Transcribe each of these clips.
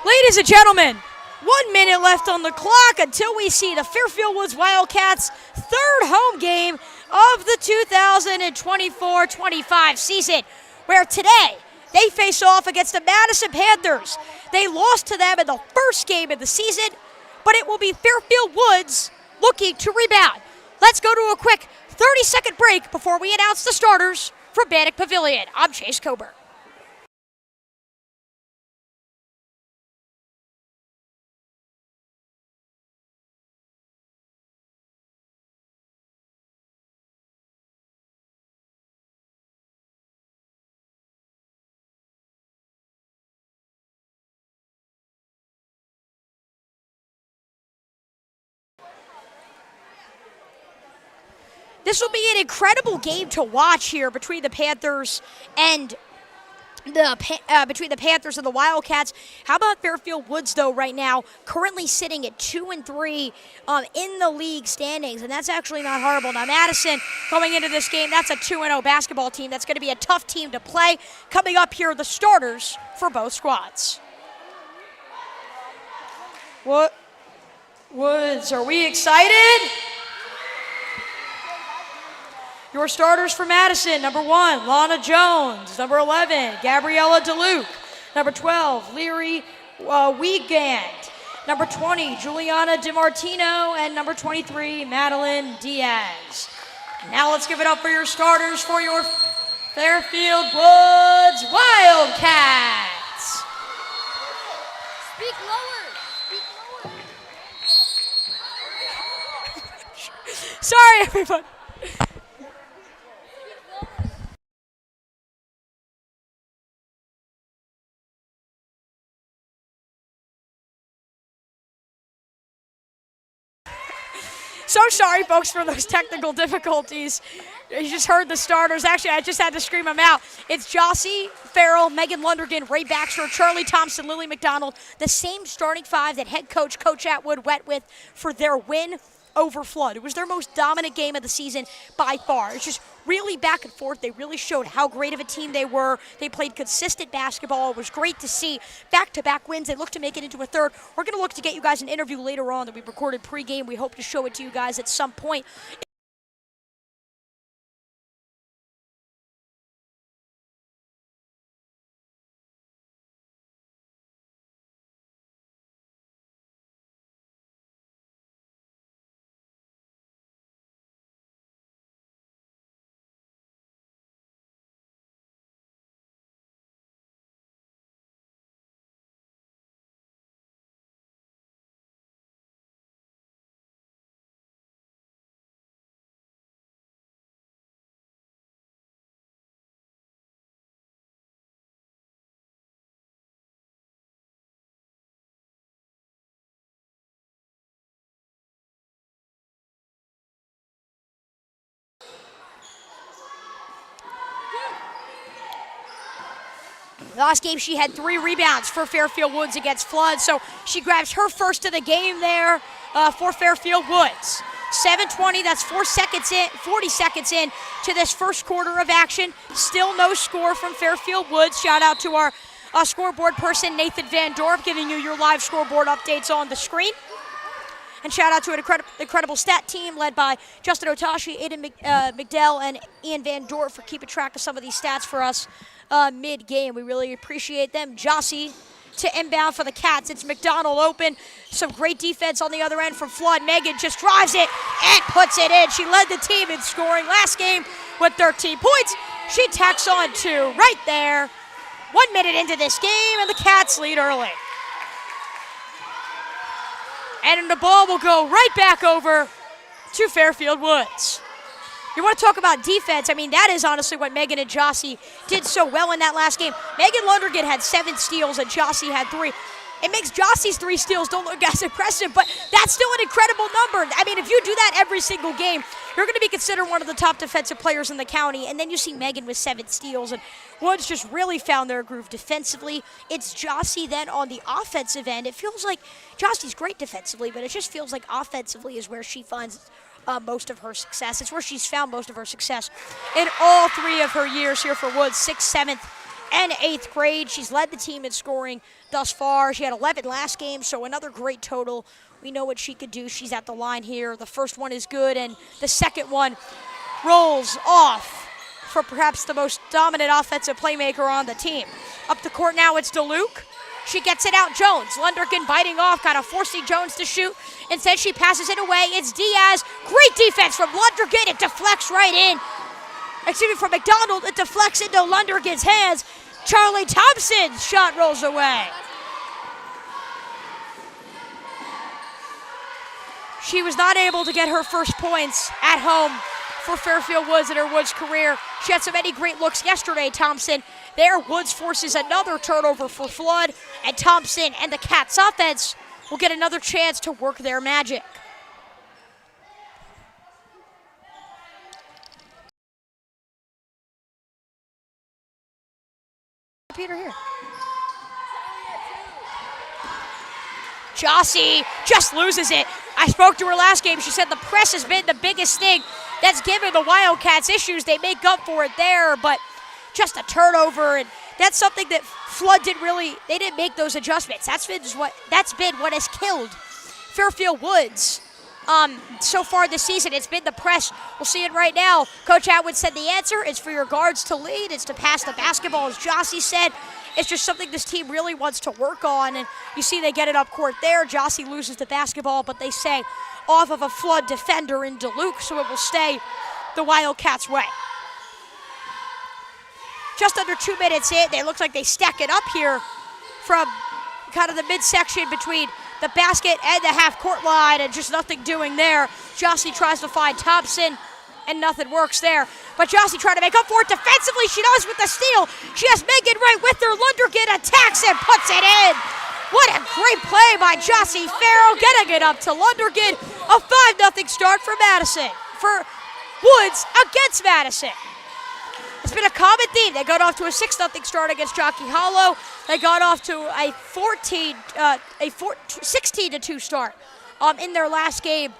Ladies and gentlemen, 1 minute left on the clock until we see the Fairfield Woods Wildcats' third home game of the 2024-25 season, where today they face off against the Madison Panthers. They lost to them in the first game of the season, but it will be Fairfield Woods looking to rebound. Let's go to a quick 30-second break before we announce the starters from Bannock Pavilion. I'm Chase Coburn. This will be an incredible game to watch here between the Panthers and the Wildcats. How about Fairfield Woods, though, right now, currently sitting at 2-3 in the league standings, and that's actually not horrible. Now, Madison, going into this game, that's a 2-0 basketball team. That's going to be a tough team to play. Coming up here are the starters for both squads. Woods, are we excited? Your starters for Madison: number 1, Lana Jones; number 11, Gabriella DeLuke; number 12, Leary Wiegand; number 20, Juliana DiMartino; and number 23, Madeline Diaz. Now let's give it up for your starters for your Fairfield Woods Wildcats. Speak lower. Speak lower. Sorry, everybody. So sorry, folks, for those technical difficulties. You just heard the starters. Actually, I just had to scream them out. It's Jossie Farrell, Megan Lundergan, Ray Baxter, Charlie Thompson, Lily McDonald, the same starting five that head coach Coach Atwood went with for their win over Flood. It was their most dominant game of the season by far. It's just really back and forth. They really showed how great of a team they were. They played consistent basketball. It was great to see back-to-back wins. They looked to make it into a third. We're going to look to get you guys an interview later on that we recorded pregame. We hope to show it to you guys at some point. Last game, she had 3 rebounds for Fairfield Woods against Flood, so she grabs her first of the game there for Fairfield Woods. 7:20, that's 40 seconds in to this first quarter of action. Still no score from Fairfield Woods. Shout out to our scoreboard person, Nathan Van Dorp, giving you your live scoreboard updates on the screen. And shout out to an incredible stat team led by Justin Otashi, Aiden McDell, and Ian Van Dorp for keeping track of some of these stats for us mid-game. We really appreciate them. Jossie to inbound for the Cats. It's McDonald open. Some great defense on the other end from Flood. Megan just drives it and puts it in. She led the team in scoring last game with 13 points. She tacks on 2 right there. 1 minute into this game, and the Cats lead early. And the ball will go right back over to Fairfield Woods. You want to talk about defense? I mean, that is honestly what Megan and Jossie did so well in that last game. Megan Lundergan had 7 steals and Jossie had 3. It makes Jossie's 3 steals don't look as impressive, but that's still an incredible number. I mean, if you do that every single game, you're going to be considered one of the top defensive players in the county. And then you see Megan with 7 steals, and Woods just really found their groove defensively. It's Jossie then on the offensive end. It feels like Jossie's great defensively, but it just feels like offensively is where she finds most of her success. It's where she's found most of her success in all 3 of her years here for Woods, 6th, 7th, and 8th grade. She's led the team in scoring thus far. She had 11 last game, so another great total. We know what she could do. She's at the line here. The first one is good, and the second one rolls off for perhaps the most dominant offensive playmaker on the team. Up the court now, it's DeLuke. She gets it out, Jones. Lundergan biting off, kind of forcing Jones to shoot. Instead, she passes it away. It's Diaz. Great defense from Lundergan. It deflects right in. Excuse me, from McDonald. It deflects into Lundergan's hands. Charlie Thompson's shot rolls away. She was not able to get her first points at home for Fairfield Woods in her Woods career. She had so many great looks yesterday, Thompson. There, Woods forces another turnover for Flood, and Thompson and the Cats offense will get another chance to work their magic. Peter here. Jossie just loses it. I spoke to her last game. She said the press has been the biggest thing that's given the Wildcats issues. They make up for it there, but just a turnover, and that's something that Flood they didn't make those adjustments. That's been what has killed Fairfield Woods so far this season. It's been the press. We'll see it right now. Coach Atwood said the answer is for your guards to lead. It's to pass the basketball, as Jossie said. It's just something this team really wants to work on, and you see they get it up court there. Jossie loses the basketball, but they say off of a Flood defender in DeLuke, so it will stay the Wildcats' way. Just under 2 minutes in, they look like they stack it up here from kind of the midsection between the basket and the half-court line, and just nothing doing there. Jossie tries to find Thompson, and nothing works there. But Jossie trying to make up for it defensively. She does with the steal. She has Megan right with her. Lundergan attacks and puts it in. What a great play by Jossie Farrell, getting it up to Lundergan. A 5-0 start for Madison, for Woods against Madison. It's been a common theme. They got off to a 6-0 start against Jockey Hollow. They got off to a 16-2 start in their last game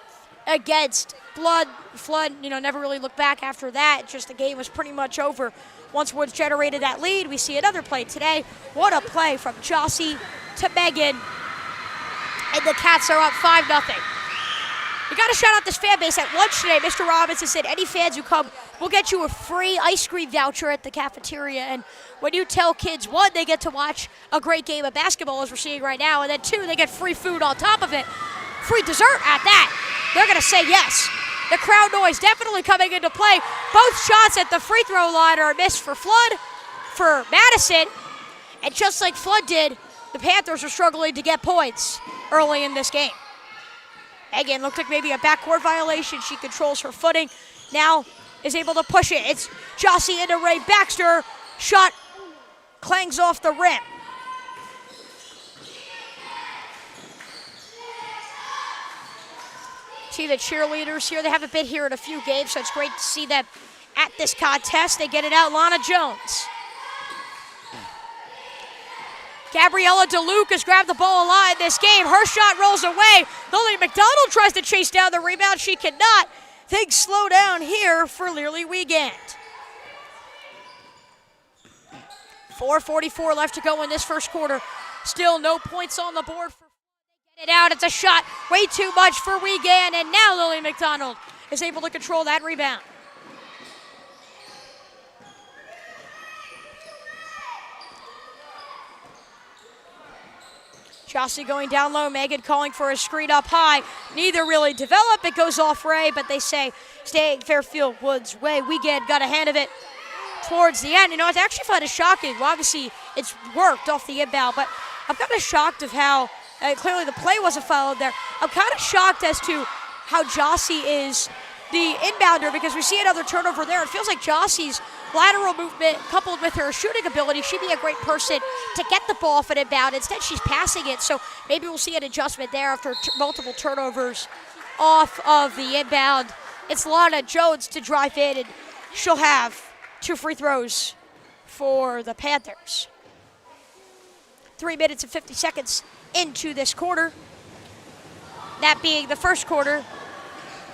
against Flood. Flood, never really looked back after that. Just the game was pretty much over once Woods generated that lead. We see another play today. What a play from Jossie to Megan. And the Cats are up 5-0. We got to shout out this fan base at lunch today. Mr. Robinson said any fans who come, we'll get you a free ice cream voucher at the cafeteria. And when you tell kids, 1, they get to watch a great game of basketball as we're seeing right now, and then 2, they get free food on top of it. Free dessert at that. They're going to say yes. The crowd noise definitely coming into play. Both shots at the free throw line are missed for Flood, for Madison. And just like Flood did, the Panthers are struggling to get points early in this game. Again, looked like maybe a backcourt violation. She controls her footing. Now is able to push it. It's Jossie into Ray Baxter. Shot clangs off the rim. See the cheerleaders here. They haven't been here in a few games, so it's great to see them at this contest. They get it out, Lana Jones. Gabriella DeLuke has grabbed the ball a lot in this game. Her shot rolls away. Lily McDonald tries to chase down the rebound. She cannot. Things slow down here for Lily Wiegand. 4:44 left to go in this first quarter. Still no points on the board for it out. It's a shot way too much for Wiegand, and now Lily McDonald is able to control that rebound. Jossie going down low. Megan calling for a screen up high. Neither really develop. It goes off Ray, but they say staying Fairfield Woods' way. Wiegand got a hand of it towards the end. It's actually kind of shocking. Well, obviously, it's worked off the inbound, but I'm kind of shocked of how clearly the play wasn't followed there. I'm kind of shocked as to how Jossie is the inbounder, because we see another turnover there. It feels like Jossie's lateral movement coupled with her shooting ability, she'd be a great person to get the ball off an inbound. Instead, she's passing it, so maybe we'll see an adjustment there after multiple turnovers off of the inbound. It's Lana Jones to drive in, and she'll have 2 free throws for the Panthers. 3 minutes and 50 seconds into this quarter, that being the first quarter,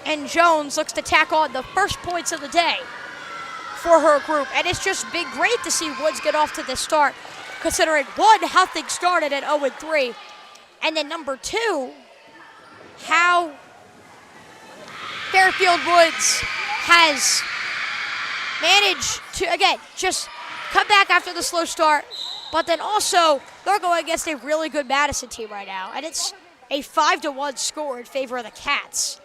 and Jones looks to tack on the first points of the day for her group. And it's just been great to see Woods get off to this start, considering one, how things started at 0-3, and then number two, how Fairfield Woods has managed to, again, just come back after the slow start, but then also they're going against a really good Madison team right now, and it's a 5-1 score in favor of the Cats.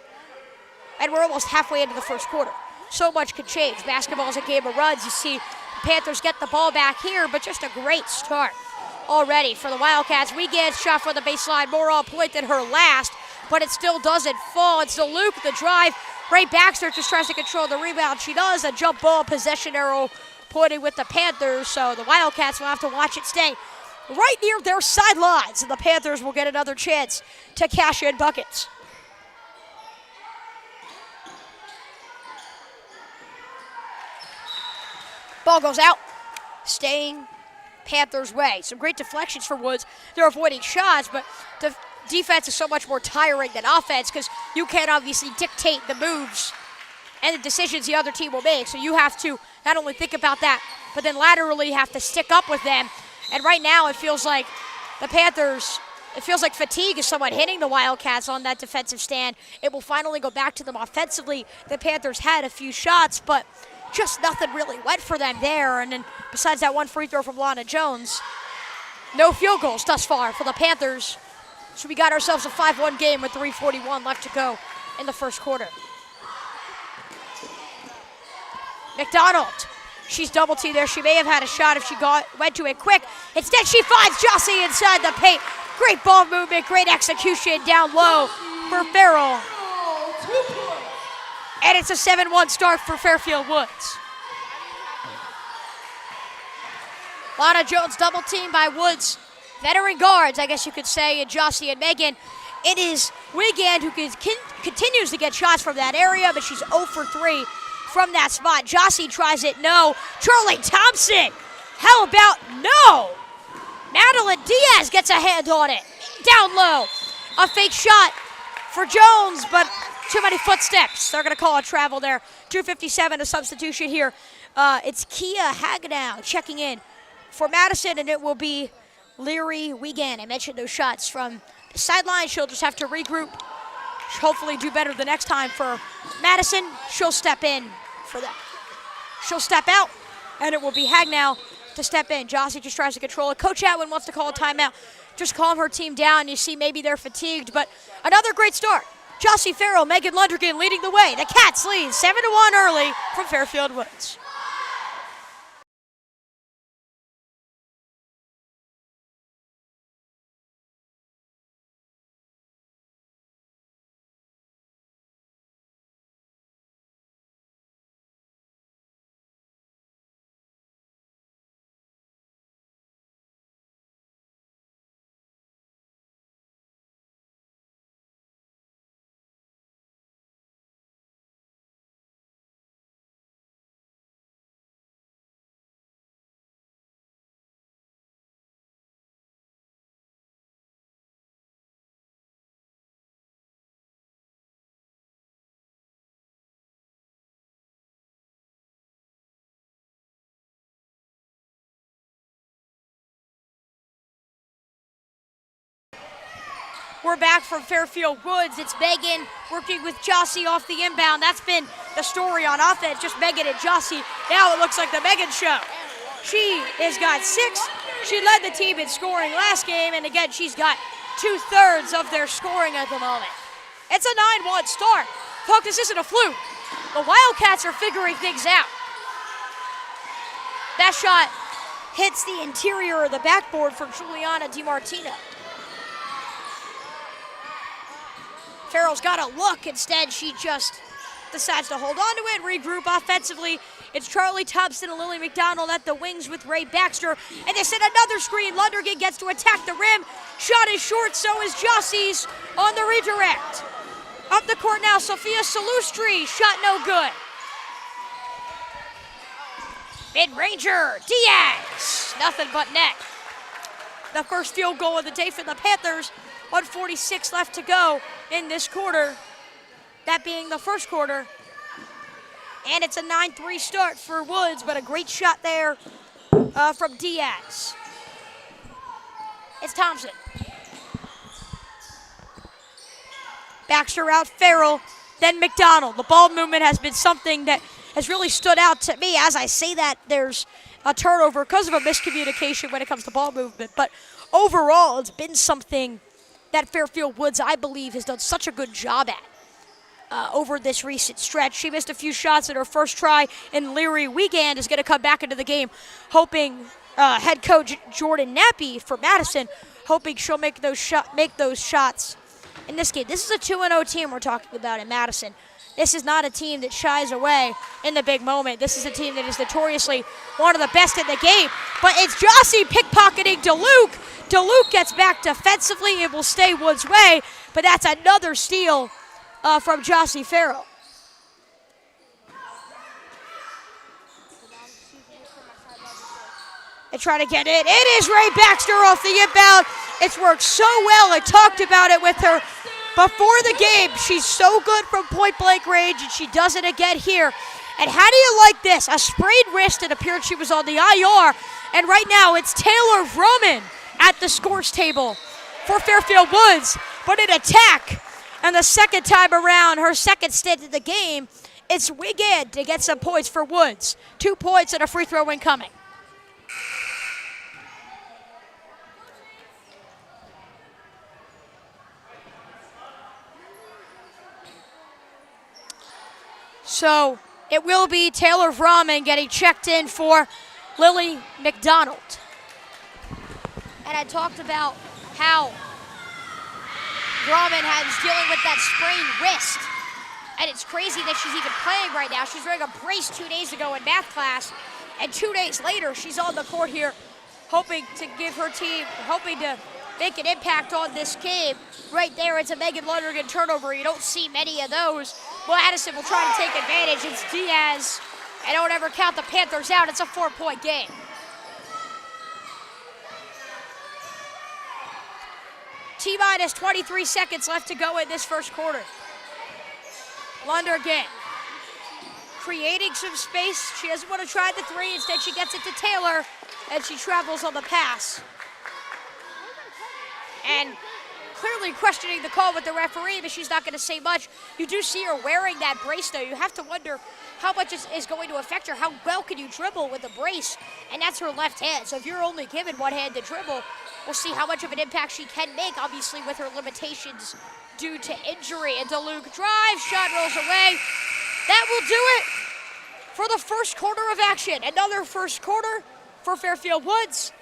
And we're almost halfway into the first quarter. So much could change. Basketball's a game of runs. You see the Panthers get the ball back here, but just a great start already for the Wildcats. Wiegand's shot for the baseline, more on point than her last, but it still doesn't fall. It's the Luke, the drive. Ray Baxter just tries to control the rebound. She does. A jump ball possession arrow pointing with the Panthers, so the Wildcats will have to watch it stay right near their sidelines, and the Panthers will get another chance to cash in buckets. Ball goes out, staying Panthers' way. Some great deflections for Woods. They're avoiding shots, but the defense is so much more tiring than offense because you can't obviously dictate the moves and the decisions the other team will make. So you have to not only think about that, but then laterally have to stick up with them. And right now it feels like the Panthers, it feels like fatigue is somewhat hitting the Wildcats on that defensive stand. It will finally go back to them offensively. The Panthers had a few shots, but just nothing really went for them there. And then besides that one free throw from Lana Jones, no field goals thus far for the Panthers. So we got ourselves a 5-1 game with 3:41 left to go in the first quarter. McDonald, she's double teamed there. She may have had a shot if she went to it quick. Instead, she finds Jossie inside the paint. Great ball movement, great execution down low for Farrell. And it's a 7-1 start for Fairfield Woods. Lana Jones double teamed by Woods. Veteran guards, I guess you could say, and Jossie and Megan. It is Wiegand who continues to get shots from that area, but she's 0 for 3 from that spot. Jossie tries it, no. Charlie Thompson, how about no? Madeline Diaz gets a hand on it. Down low. A fake shot for Jones, but too many footsteps. They're going to call a travel there. 2:57, a substitution here. It's Kia Hagenow checking in for Madison, and it will be Leary Wiegand. I mentioned those shots from the sideline. She'll just have to regroup. She'll hopefully do better the next time for Madison. She'll step in for that. She'll step out, and it will be Hagenow to step in. Jossie just tries to control it. Coach Atwin wants to call a timeout. Just calm her team down. You see maybe they're fatigued, but another great start. Jossie Farrell, Megan Lundergan leading the way. The Cats lead 7-1 early from Fairfield Woods. We're back from Fairfield Woods. It's Megan working with Jossie off the inbound. That's been the story on offense, just Megan and Jossie. Now it looks like the Megan show. She has got 6. She led the team in scoring last game, and again, she's got 2/3 of their scoring at the moment. It's a 9-1 start. Folks, this isn't a fluke. The Wildcats are figuring things out. That shot hits the interior of the backboard from Juliana DiMartino. Farrell's got a look. Instead, she just decides to hold on to it, regroup offensively. It's Charlie Thompson and Lily McDonald at the wings with Ray Baxter. And they set another screen. Lundergan gets to attack the rim. Shot is short, so is Jossie's on the redirect. Up the court now, Sophia Salustri. Shot no good. Mid-ranger, Diaz. Nothing but net. The first field goal of the day for the Panthers. 1:46 left to go in this quarter. That being the first quarter. And it's a 9-3 start for Woods, but a great shot there from Diaz. It's Thompson. Baxter out, Farrell, then McDonald. The ball movement has been something that has really stood out to me. As I say that, there's a turnover because of a miscommunication when it comes to ball movement. But overall, it's been something that Fairfield Woods, I believe, has done such a good job at over this recent stretch. She missed a few shots in her first try, and Leary Wiegand is going to come back into the game, hoping head coach Jordan Nappy for Madison, hoping she'll make those shots in this game. This is a 2-0 team we're talking about in Madison. This is not a team that shies away in the big moment. This is a team that is notoriously one of the best in the game. But it's Jossie pickpocketing DeLuke. DeLuke gets back defensively. It will stay Woods' way, but that's another steal from Jossie Farrell. They try to get it. It is Ray Baxter off the inbound. It's worked so well. I talked about it with her before the game. She's so good from point-blank range, and she does it again here. And how do you like this? A sprained wrist. It appeared she was on the IR. And right now it's Taylor Vroman at the scores table for Fairfield Woods. But an attack. And the second time around, her second stint in the game, it's Wiegand to get some points for Woods. 2 points and a free throw incoming. So it will be Taylor Vroman getting checked in for Lily McDonald. And I talked about how Vroman was dealing with that sprained wrist. And it's crazy that she's even playing right now. She's wearing a brace 2 days ago in math class. And 2 days later, she's on the court here hoping to give her team, hoping to make an impact on this game. Right there, it's a Megan Lundergan turnover. You don't see many of those. Well, Addison will try to take advantage. It's Diaz. And don't ever count the Panthers out. It's a 4-point game. T-minus 23 seconds left to go in this first quarter. Lundergan creating some space. She doesn't want to try the three. Instead, she gets it to Taylor, and she travels on the pass. And clearly questioning the call with the referee, but she's not going to say much. You do see her wearing that brace, though. You have to wonder how much is going to affect her. How well can you dribble with a brace? And that's her left hand. So if you're only given one hand to dribble, we'll see how much of an impact she can make, obviously, with her limitations due to injury. And DeLuke drives, shot rolls away. That will do it for the first quarter of action. Another first quarter for Fairfield Woods.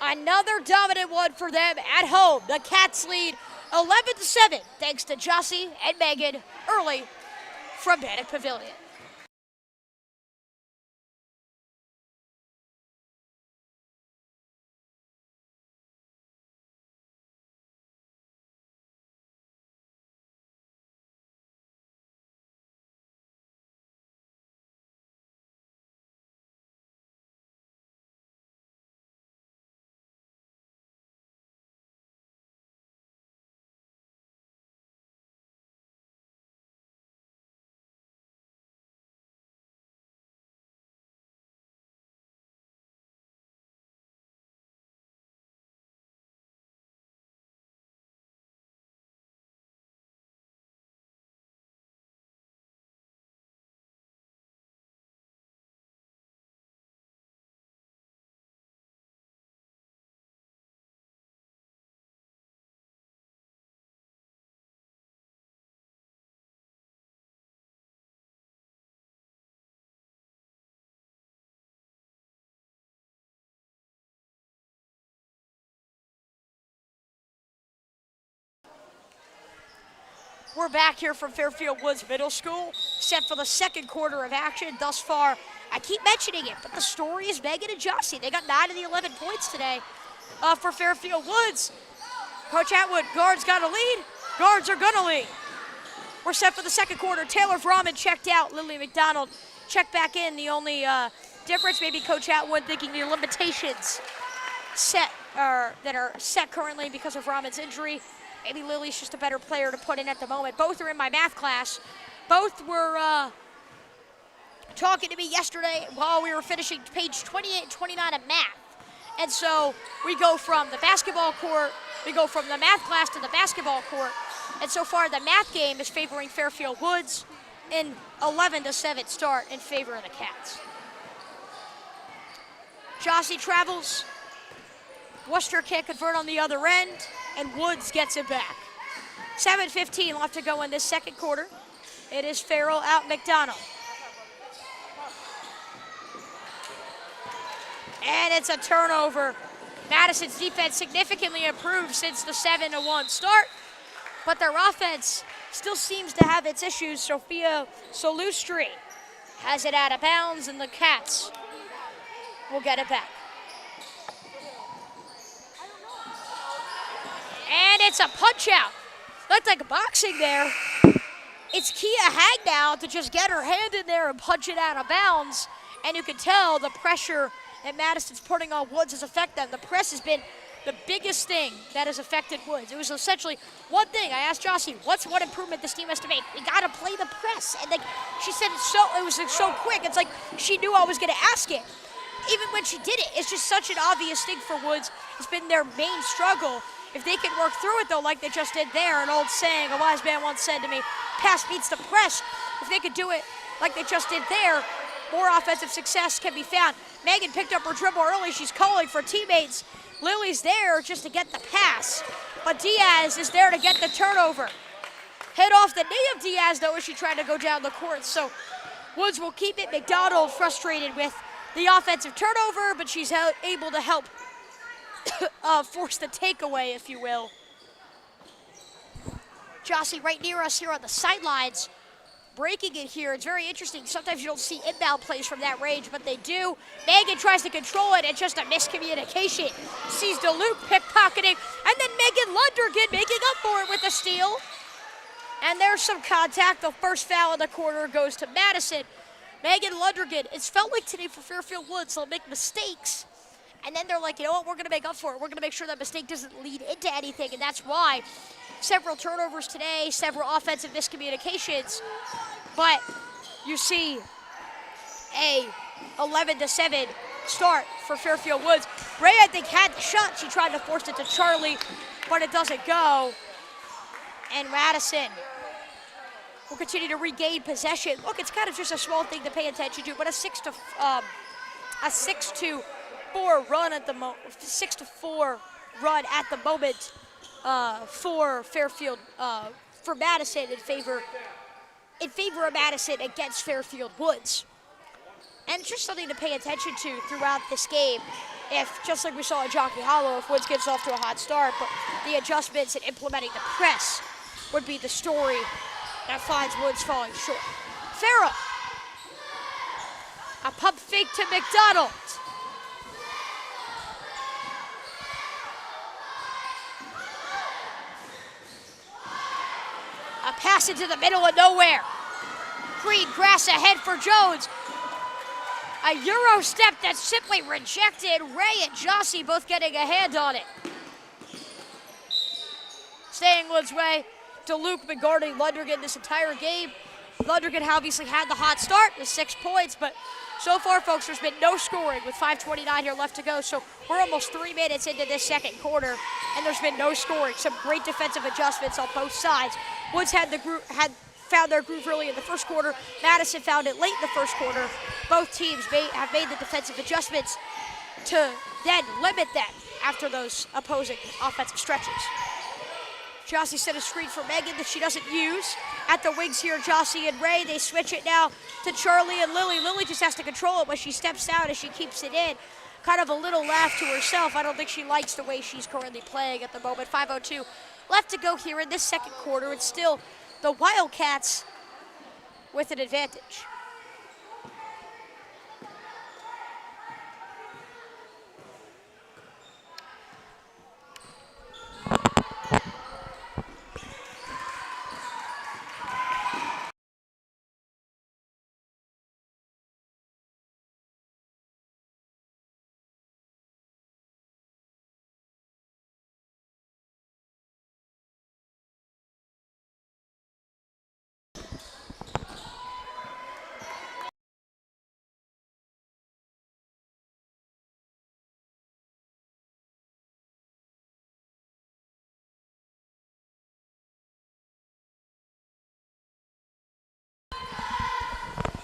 Another dominant one for them at home. The Cats lead 11-7, thanks to Jossie and Megan early from Bannock Pavilion. We're back here from Fairfield Woods Middle School, set for the second quarter of action. Thus far, I keep mentioning it, but the story is Megan and Jossie. They got 9 of the 11 points today for Fairfield Woods. Coach Atwood, guards got to lead. Guards are going to lead. We're set for the second quarter. Taylor Vroman checked out. Lily McDonald checked back in. The only difference, maybe Coach Atwood thinking the limitations that are set currently because of Vroman's injury. Maybe Lily's just a better player to put in at the moment. Both are in my math class. Both were talking to me yesterday while we were finishing page 28 and 29 of math. And so we go from the basketball court, we go from the math class to the basketball court. And so far, the math game is favoring Fairfield Woods in 11-7 start in favor of the Cats. Jossie travels. Worcester can't convert on the other end, and Woods gets it back. 7:15 left to go in this second quarter. It is Farrell out McDonald. And it's a turnover. Madison's defense significantly improved since the 7-1 start, but their offense still seems to have its issues. Sophia Solustri has it out of bounds, and the Cats will get it back. And it's a punch out. Looked like boxing there. It's Kia Hag now to just get her hand in there and punch it out of bounds. And you can tell the pressure that Madison's putting on Woods has affected them. The press has been the biggest thing that has affected Woods. It was essentially one thing. I asked Jossie, what's one improvement this team has to make? We got to play the press. And like she said, it was so quick. It's like she knew I was going to ask it. Even when she did it, it's just such an obvious thing for Woods. It's been their main struggle. If they can work through it, though, like they just did there, an old saying a wise man once said to me, pass beats the press. If they could do it like they just did there, more offensive success can be found. Megan picked up her dribble early. She's calling for teammates. Lily's there just to get the pass, but Diaz is there to get the turnover. Hit off the knee of Diaz, though, as she tried to go down the court. So Woods will keep it. McDonald frustrated with the offensive turnover, but she's able to help force the takeaway, if you will. Jossie right near us here on the sidelines, breaking it here. It's very interesting. Sometimes you don't see inbound plays from that range, but they do. Megan tries to control it, and just a miscommunication. Sees DeLuke pickpocketing, and then Megan Lundergan making up for it with a steal. And there's some contact. The first foul in the quarter goes to Madison. Megan Lundergan, it's felt like today for Fairfield Woods, they'll make mistakes. And then they're like, you know what, we're going to make up for it. We're going to make sure that mistake doesn't lead into anything, and that's why several turnovers today, several offensive miscommunications, but you see a 11-7 start for Fairfield Woods. Ray, I think, had the shot. She tried to force it to Charlie, but it doesn't go. And Madison will continue to regain possession. Look, it's kind of just a small thing to pay attention to, but a 6-4 run at the 6-4 run at the moment for Fairfield, for Madison in favor of Madison against Fairfield Woods. And just something to pay attention to throughout this game. If, just like we saw at Jockey Hollow, if Woods gets off to a hot start, but the adjustments and implementing the press would be the story that finds Woods falling short. Farrell, a pump fake to McDonald. A pass into the middle of nowhere. Green grass ahead for Jones. A Euro step that's simply rejected. Ray and Jossie both getting a hand on it. Staying Woods' way. DeLuke been guarding Lundergan this entire game. Lundergan obviously had the hot start with 6 points, but so far, folks, there's been no scoring with 5:29 here left to go. So we're almost 3 minutes into this second quarter, and there's been no scoring. Some great defensive adjustments on both sides. Woods had found their groove early in the first quarter. Madison found it late in the first quarter. Both teams have made the defensive adjustments to then limit them after those opposing offensive stretches. Jossie set a screen for Megan that she doesn't use. At the wings here, Jossie and Ray, they switch it now to Charlie and Lily. Lily just has to control it when she steps out as she keeps it in. Kind of a little laugh to herself. I don't think she likes the way she's currently playing at the moment. 5:02 left to go here in this second quarter. It's still the Wildcats with an advantage.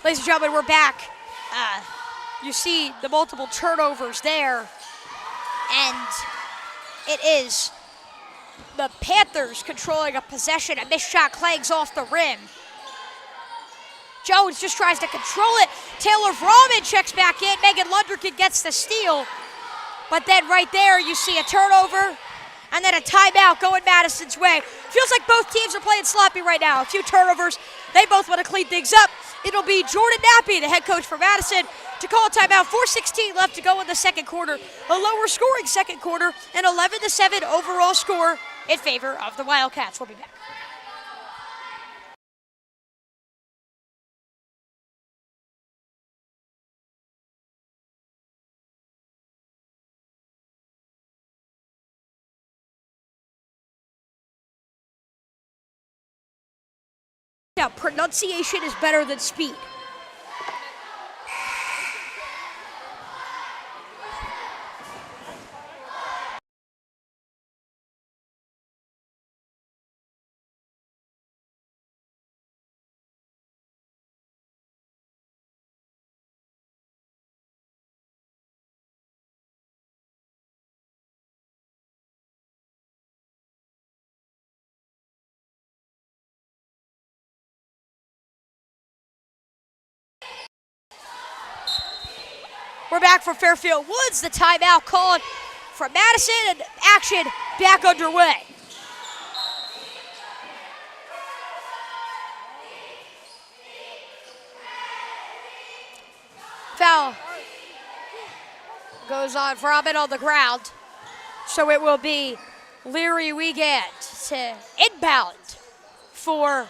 Ladies and gentlemen, we're back. You see the multiple turnovers there, and it is the Panthers controlling a possession. A missed shot clangs off the rim. Jones just tries to control it. Taylor Vrooman checks back in. Megan Lundergan gets the steal. But then right there, you see a turnover and then a timeout going Madison's way. Feels like both teams are playing sloppy right now. A few turnovers. They both want to clean things up. It'll be Jordan Nappy, the head coach for Madison, to call a timeout. 4:16 left to go in the second quarter. A lower scoring second quarter, an 11-7 overall score in favor of the Wildcats. We'll be back. Now, pronunciation is better than speed. We're back for Fairfield Woods. The timeout called from Madison, and action back underway. Foul goes on Vrooman on the ground. So it will be Leary Wiegand to inbound for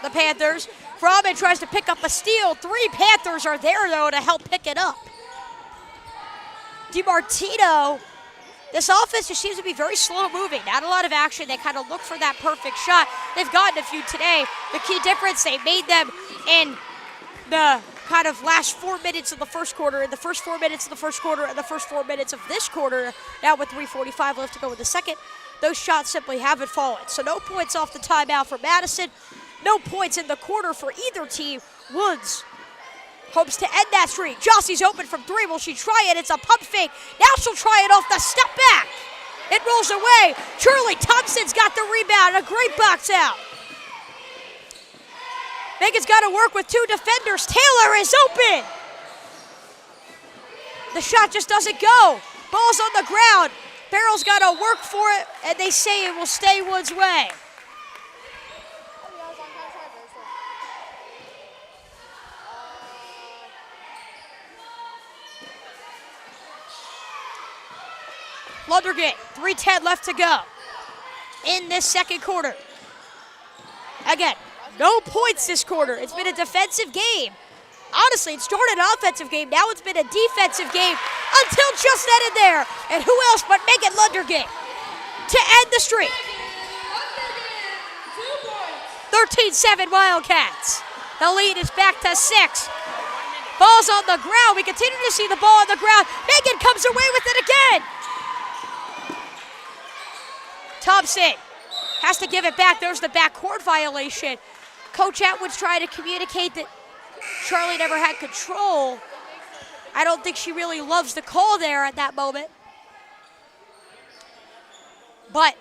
the Panthers. Vrooman tries to pick up a steal. 3 Panthers are there, though, to help pick it up. DiMartino, this offense just seems to be very slow moving. Not a lot of action. They kind of look for that perfect shot. They've gotten a few today. The key difference, they made them in the kind of last 4 minutes of the first quarter, in the first 4 minutes of the first quarter, and the first 4 minutes of this quarter. Now with 3:45 left to go in the second, those shots simply haven't fallen. So no points off the timeout for Madison. No points in the quarter for either team. Woods hopes to end that streak. Jossie's open from 3. Will she try it? It's a pump fake. Now she'll try it off the step back. It rolls away. Shirley Thompson's got the rebound. A great box out. Megan's got to work with 2 defenders. Taylor is open. The shot just doesn't go. Ball's on the ground. Barrel's got to work for it, and they say it will stay Woods' way. Lundergan, 3:10 left to go in this second quarter. Again, no points this quarter. It's been a defensive game. Honestly, it started an offensive game. Now it's been a defensive game until just ended there. And who else but Megan Lundergan to end the streak. 13-7 Wildcats. The lead is back to 6. Ball's on the ground. We continue to see the ball on the ground. Megan comes away with it again. Thompson has to give it back. There's the backcourt violation. Coach Atwood's trying to communicate that Charlie never had control. I don't think she really loves the call there at that moment. But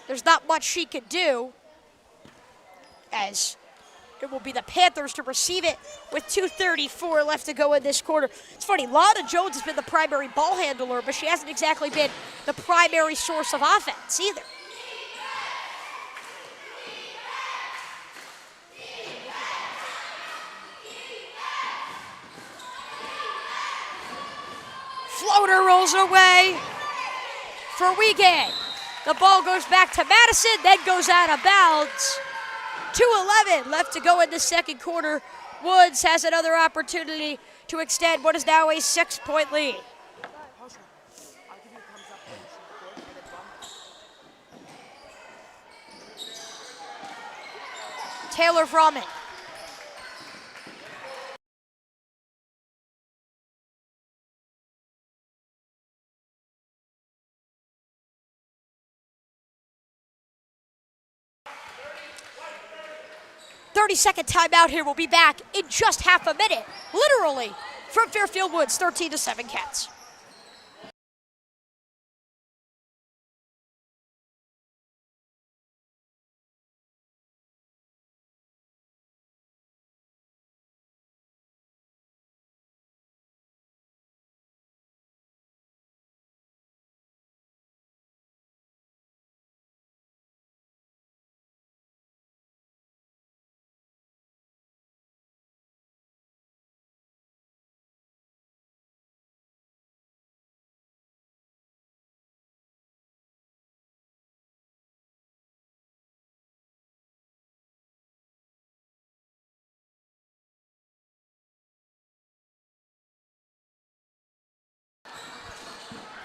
there's not much she can do, as it will be the Panthers to receive it with 2:34 left to go in this quarter. It's funny, Lana Jones has been the primary ball handler, but she hasn't exactly been the primary source of offense either. Floater rolls away for Wiegand. The ball goes back to Madison, then goes out of bounds. 2:11 left to go in the second quarter. Woods has another opportunity to extend what is now a 6-point lead. Taylor Vrooman. 30-second timeout here. We'll be back in just half a minute, literally, from Fairfield Woods, 13-7 Cats.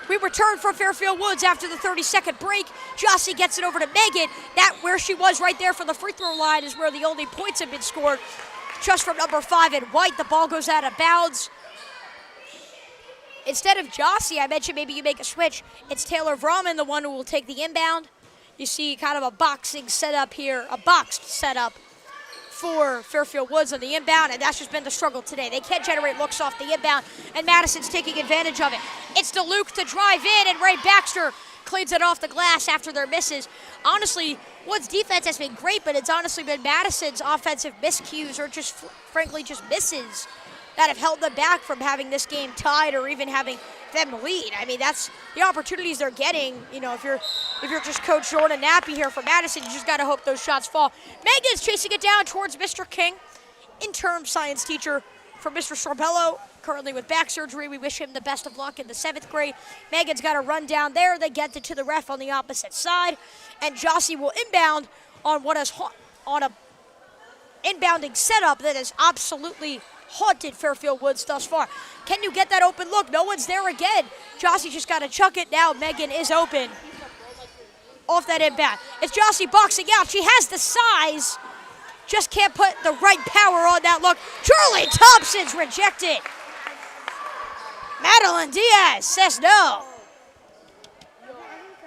We return from Fairfield Woods after the 30-second break. Jossie gets it over to Megan. That where she was right there for the free throw line is where the only points have been scored. Just from number 5 in white, the ball goes out of bounds. Instead of Jossie, I mentioned maybe you make a switch. It's Taylor Vrooman, the one who will take the inbound. You see kind of a boxing setup here, a boxed setup for Fairfield Woods on the inbound, and that's just been the struggle today. They can't generate looks off the inbound, and Madison's taking advantage of it. It's DeLuke to drive in, and Ray Baxter cleans it off the glass after their misses. Honestly, Woods' defense has been great, but it's honestly been Madison's offensive miscues or just, frankly, just misses that have held them back from having this game tied or even having them lead. I mean, that's the opportunities they're getting. You know, if you're just Coach Jordan Nappy here for Madison, you just got to hope those shots fall. Megan's chasing it down towards Mr. King, interim science teacher for Mr. Sorbello, currently with back surgery. We wish him the best of luck in the 7th grade. Megan's got a run down there. They get it to the ref on the opposite side, and Jossie will inbound on what is on a inbounding setup that is absolutely haunted Fairfield Woods thus far. Can you get that open look? No one's there again. Jossie just got to chuck it. Now Megan is open off that inbound. It's Jossie boxing out. She has the size, just can't put the right power on that look. Charlie Thompson's rejected. Madeline Diaz says no.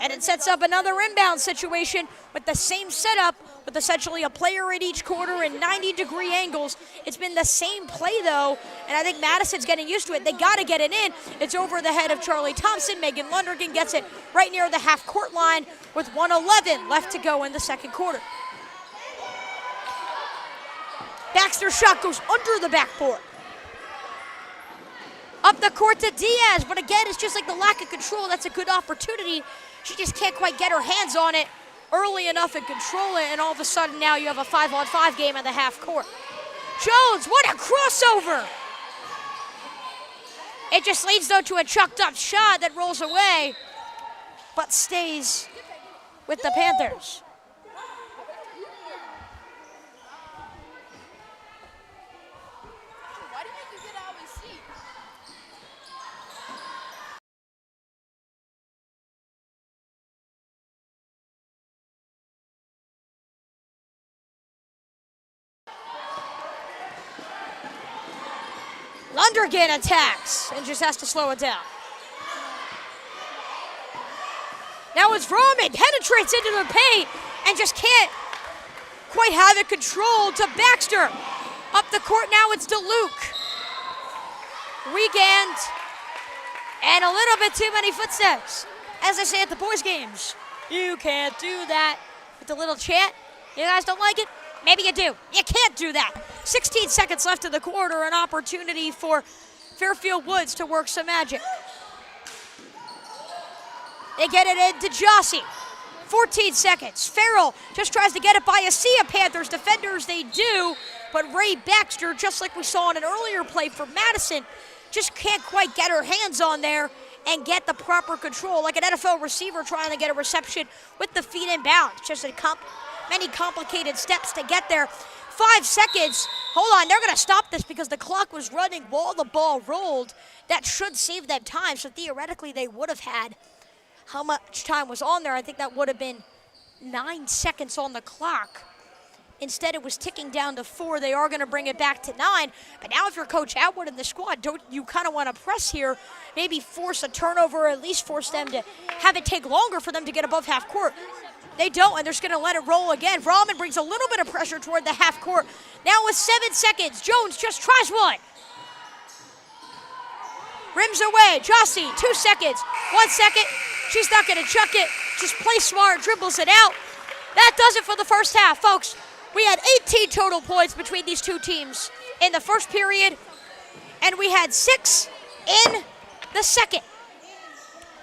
And it sets up another inbound situation with the same setup, with essentially a player in each corner and 90-degree angles. It's been the same play, though, and I think Madison's getting used to it. They got to get it in. It's over the head of Charlie Thompson. Megan Lundergan gets it right near the half-court line with 1:11 left to go in the second quarter. Baxter's shot goes under the backboard. Up the court to Diaz, but again, it's just like the lack of control. That's a good opportunity. She just can't quite get her hands on it early enough and control it, and all of a sudden now you have a 5-on-5 game in the half court. Jones, what a crossover! It just leads, though, to a chucked up shot that rolls away, but stays with the Panthers. Lundergan attacks and just has to slow it down. Now it's Vrooman, penetrates into the paint and just can't quite have it controlled to Baxter. Up the court now, it's DeLuke. Weekend and a little bit too many footsteps. As I say at the boys' games, you can't do that. With the little chant, you guys don't like it? Maybe you do. You can't do that. 16 seconds left in the quarter, an opportunity for Fairfield Woods to work some magic. They get it into Jossie. 14 seconds. Farrell just tries to get it by a sea of Panthers defenders. They do, but Ray Baxter, just like we saw in an earlier play for Madison, just can't quite get her hands on there and get the proper control, like an NFL receiver trying to get a reception with the feet in bounds. Just many complicated steps to get there. 5 seconds. Hold on, they're going to stop this because the clock was running while the ball rolled. That should save them time, so theoretically they would have had how much time was on there. I think that would have been 9 seconds on the clock Instead, it was ticking down to 4. They are going to bring it back to 9. But now if you're Coach Atwood in the squad, don't you kind of want to press here, maybe force a turnover, or at least force them to have it take longer for them to get above half court. They don't, and they're just going to let it roll again. Rahman brings a little bit of pressure toward the half court. Now with 7 seconds, Jones just tries one. Rims away, Jossie, 2 seconds, 1 second. She's not going to chuck it. Just play smart, dribbles it out. That does it for the first half, folks. We had 18 total points between these two teams in the first period, and we had 6 in the second.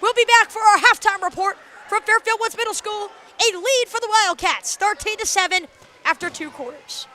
We'll be back for our halftime report from Fairfield Woods Middle School. A lead for the Wildcats, 13-7 after 2 quarters.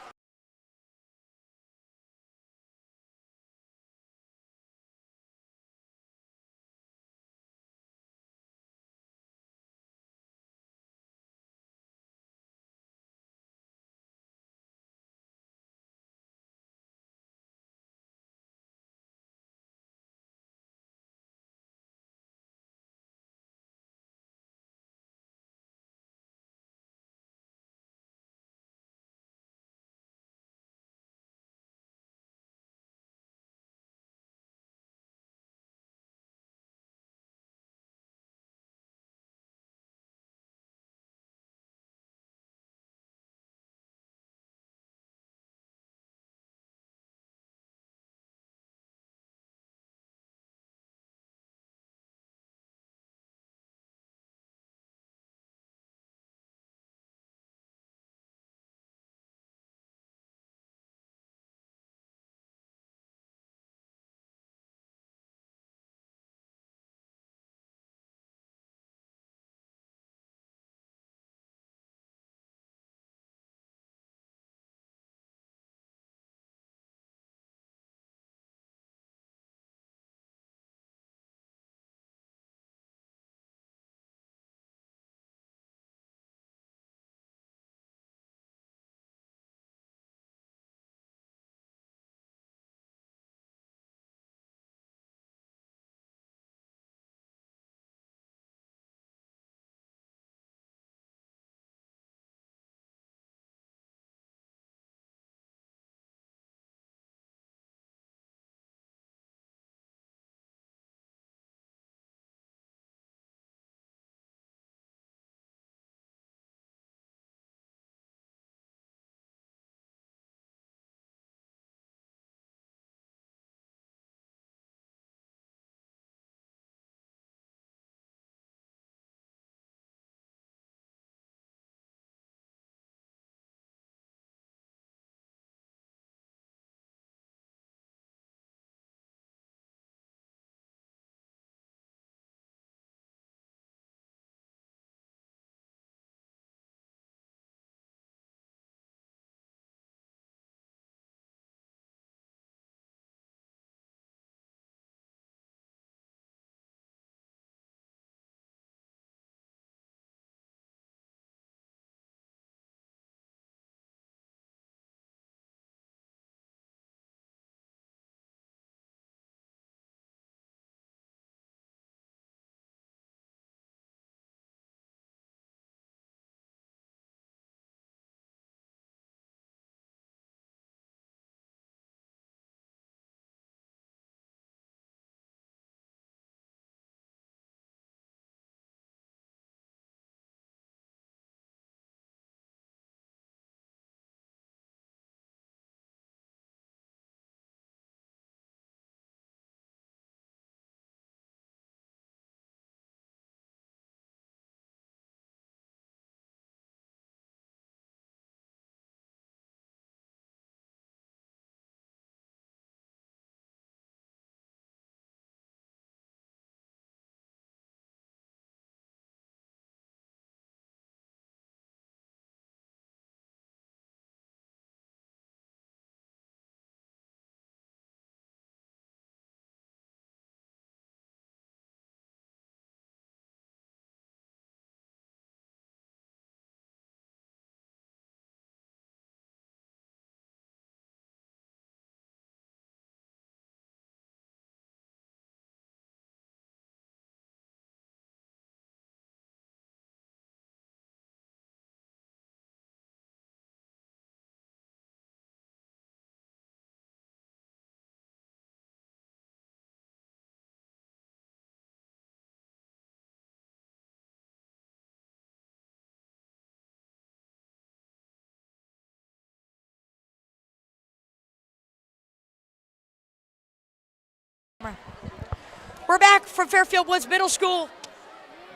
We're back from Fairfield Woods Middle School.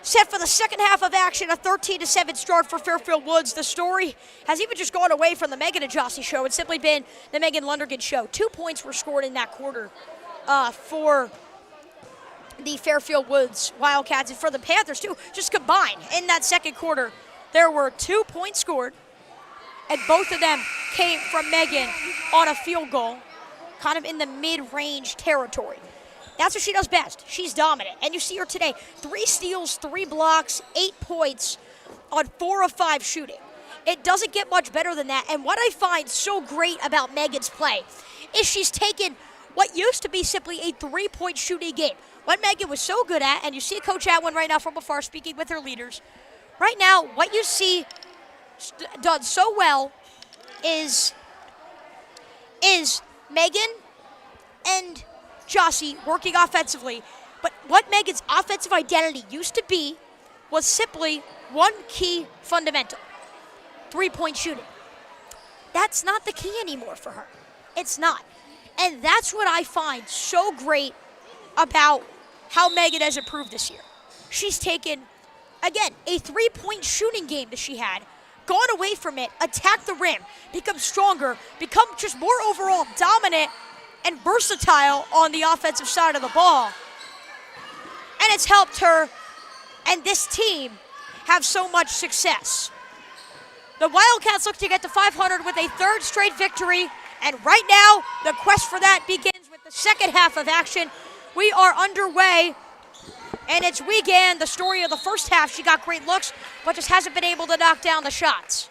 Set for the second half of action, a 13-7 start for Fairfield Woods. The story has even just gone away from the Megan and Jossie show. It's simply been the Megan Lundergan show. 2 points were scored in that quarter for the Fairfield Woods Wildcats and for the Panthers too. Just combined in that second quarter, there were 2 points scored, and both of them came from Megan on a field goal, kind of in the mid-range territory. That's what she does best. She's dominant. And you see her today. 3 steals, 3 blocks, 8 points on 4 of 5 shooting. It doesn't get much better than that. And what I find so great about Megan's play is she's taken what used to be simply a 3-point shooting game. What Megan was so good at, and you see Coach Atwin right now from afar speaking with her leaders. Right now, what you see done so well is Megan and Jossie working offensively, but what Megan's offensive identity used to be was simply one key fundamental: 3-point shooting. That's not the key anymore for her. It's not. And that's what I find so great about how Megan has improved this year. She's taken, again, a 3-point shooting game that she had, gone away from it, attacked the rim, become stronger, become just more overall dominant and versatile on the offensive side of the ball. And it's helped her and this team have so much success. The Wildcats look to get to 500 with a 3rd straight victory, and right now, the quest for that begins with the second half of action. We are underway, and it's Wiegand, the story of the first half. She got great looks, but just hasn't been able to knock down the shots.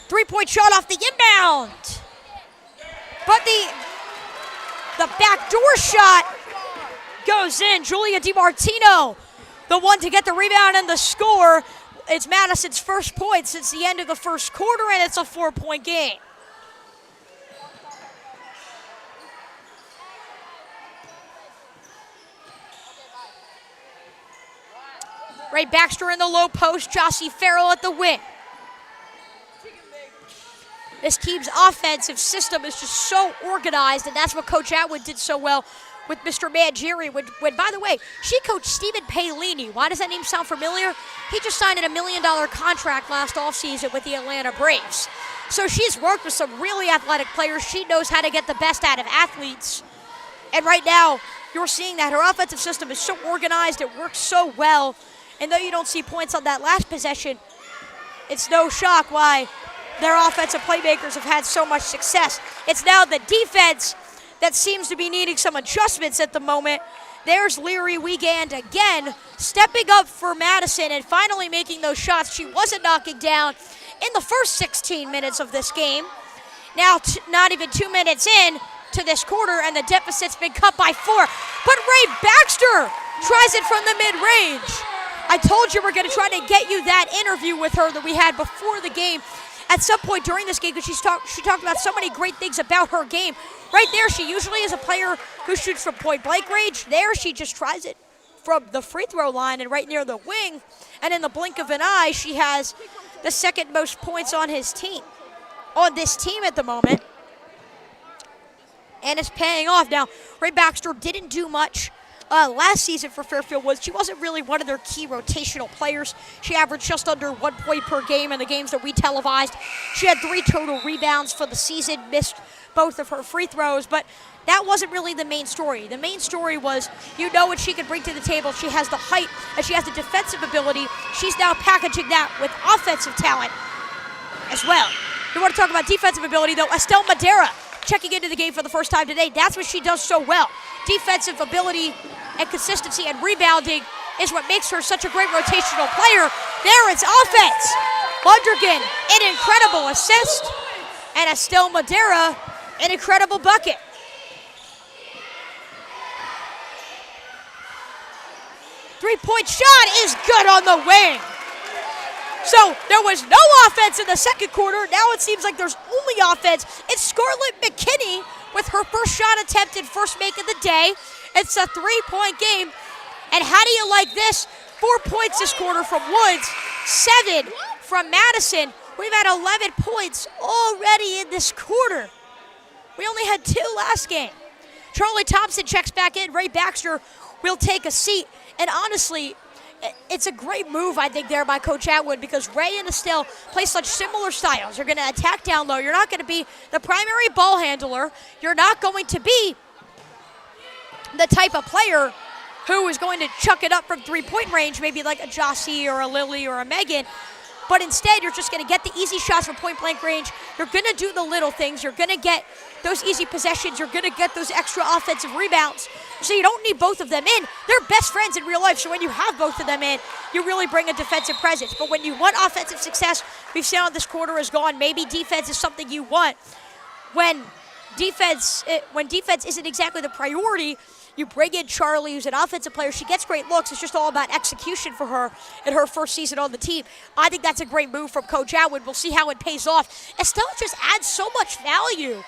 Three-point shot off the inbound. But the backdoor shot goes in. Julia DiMartino, the one to get the rebound and the score. It's Madison's first point since the end of the first quarter, and it's a 4-point game. Ray Baxter in the low post, Jossie Farrell at the wing. This team's offensive system is just so organized, and that's what Coach Atwood did so well with Mr. Mangieri. When, by the way, she coached Stephen Palini. Why does that name sound familiar? He just signed a $1 million contract last offseason with the Atlanta Braves. So she's worked with some really athletic players. She knows how to get the best out of athletes. And right now, you're seeing that her offensive system is so organized. It works so well. And though you don't see points on that last possession, it's no shock why their offensive playmakers have had so much success. It's now the defense that seems to be needing some adjustments at the moment. There's Leary Wiegand again, stepping up for Madison and finally making those shots she wasn't knocking down in the first 16 minutes of this game. Now, not even 2 minutes in to this quarter, and the deficit's been cut by 4. But Ray Baxter tries it from the mid-range. I told you we're going to try to get you that interview with her that we had before the game at some point during this game, because she talked about so many great things about her game. Right there, she usually is a player who shoots from point-blank range. There, she just tries it from the free throw line and right near the wing. And in the blink of an eye, she has the second most points on this team at the moment. And it's paying off. Now, Ray Baxter didn't do much last season for Fairfield Woods. She wasn't really one of their key rotational players. She averaged just under 1 point per game in the games that we televised. She had 3 total rebounds for the season, missed both of her free throws, but that wasn't really the main story. The main story was, you know what she can bring to the table. She has the height and she has the defensive ability. She's now packaging that with offensive talent as well. You want to talk about defensive ability, though, Estelle Madera checking into the game for the first time today. That's what she does so well. Defensive ability and consistency and rebounding is what makes her such a great rotational player. There, it's offense. Lundergan, an incredible assist, and Estelle Madera, an incredible bucket. Three-point shot is good on the wing. So there was no offense in the second quarter. Now it seems like there's only offense. It's Scarlett McKinney with her first shot attempt and first make of the day. It's a 3-point game. And how do you like this? 4 points this quarter from Woods, 7 from Madison. We've had 11 points already in this quarter. We only had 2 last game. Charlie Thompson checks back in. Ray Baxter will take a seat. And honestly, it's a great move, I think, there by Coach Atwood, because Ray and Estelle play such similar styles. You're going to attack down low. You're not going to be the primary ball handler. You're not going to be the type of player who is going to chuck it up from 3-point range, maybe like a Jossie or a Lily or a Megan. But instead, you're just going to get the easy shots from point-blank range. You're going to do the little things. You're going to get those easy possessions. You're going to get those extra offensive rebounds. So you don't need both of them in. They're best friends in real life, so when you have both of them in, you really bring a defensive presence. But when you want offensive success, we've seen how this quarter has gone. Maybe defense is something you want. When defense isn't exactly the priority, you bring in Charlie, who's an offensive player. She gets great looks. It's just all about execution for her in her first season on the team. I think that's a great move from Coach Atwood. We'll see how it pays off. Estelle just adds so much value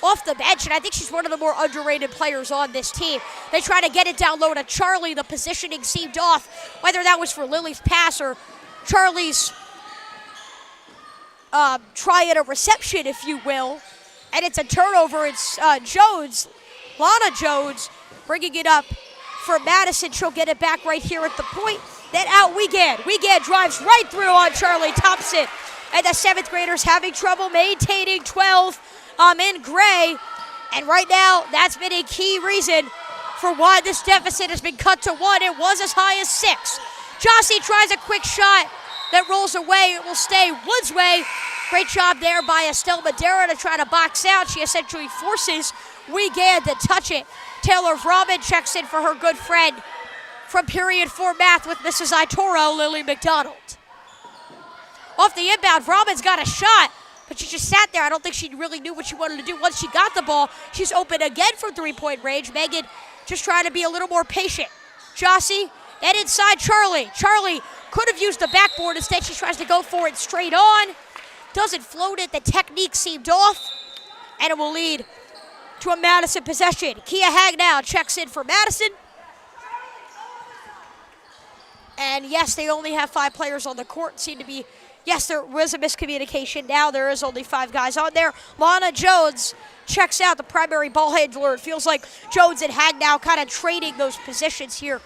off the bench, and I think she's one of the more underrated players on this team. They try to get it down low to Charlie. The positioning seemed off, whether that was for Lily's pass or Charlie's try at a reception, if you will. And it's a turnover. It's Jones, Lana Jones, bringing it up for Madison. She'll get it back right here at the point. Then out Wiegand. Wiegand drives right through on Charlie Thompson. And the 7th graders having trouble maintaining 12 in gray. And right now, that's been a key reason for why this deficit has been cut to 1. It was as high as 6. Jossie tries a quick shot that rolls away. It will stay Woods' way. Great job there by Estelle Madera to try to box out. She essentially forces Wiegand to touch it. Taylor Vrobin checks in for her good friend from period 4 math with Mrs. Itoro, Lily McDonald. Off the inbound, Vrobin's got a shot, but she just sat there. I don't think she really knew what she wanted to do. Once she got the ball, she's open again from 3-point range. Megan just trying to be a little more patient. Jossie, then inside Charlie. Charlie could have used the backboard. Instead, she tries to go for it straight on. Doesn't float it. The technique seemed off, and it will lead to a Madison possession. Kia Hag now checks in for Madison. And yes, they only have 5 players on the court. Seemed to be, yes, there was a miscommunication. Now there is only 5 guys on there. Lana Jones checks out, the primary ball handler. It feels like Jones and Hag now kind of trading those positions here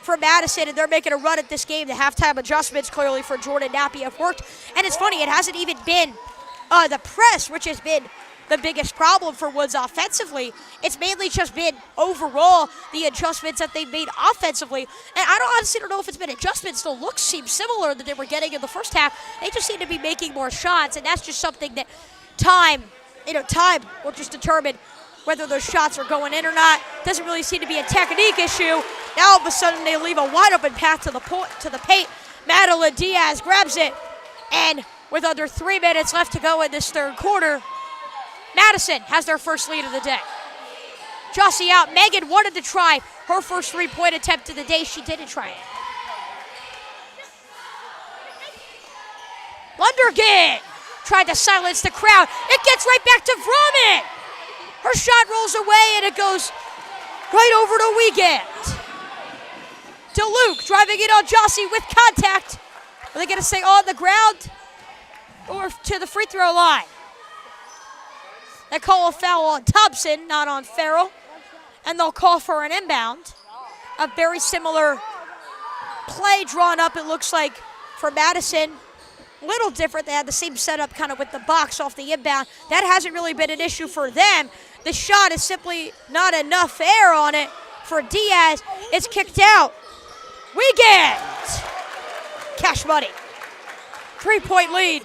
for Madison, and they're making a run at this game. The halftime adjustments clearly for Jordan Nappy have worked. And it's funny, it hasn't even been the press, which has been the biggest problem for Woods offensively. It's mainly just been overall the adjustments that they've made offensively. And I honestly don't know if it's been adjustments. The looks seem similar that they were getting in the first half. They just seem to be making more shots, and that's just something that time will just determine whether those shots are going in or not. Doesn't really seem to be a technique issue. Now all of a sudden they leave a wide open path to the paint. Madeline Diaz grabs it, and with under 3 minutes left to go in this third quarter, Madison has their first lead of the day. Jossie out. Megan wanted to try her first 3-point attempt of the day. She didn't try it. Lundergan tried to silence the crowd. It gets right back to Vrooman. Her shot rolls away, and it goes right over to Wiegand. DeLuke driving it on Jossie with contact. Are they going to say on the ground or to the free throw line? They call a foul on Thompson, not on Farrell, and they'll call for an inbound. A very similar play drawn up, it looks like, for Madison. A little different. They had the same setup kind of with the box off the inbound. That hasn't really been an issue for them. The shot is simply not enough air on it for Diaz. It's kicked out. Wiegand. Cash money. 3-point lead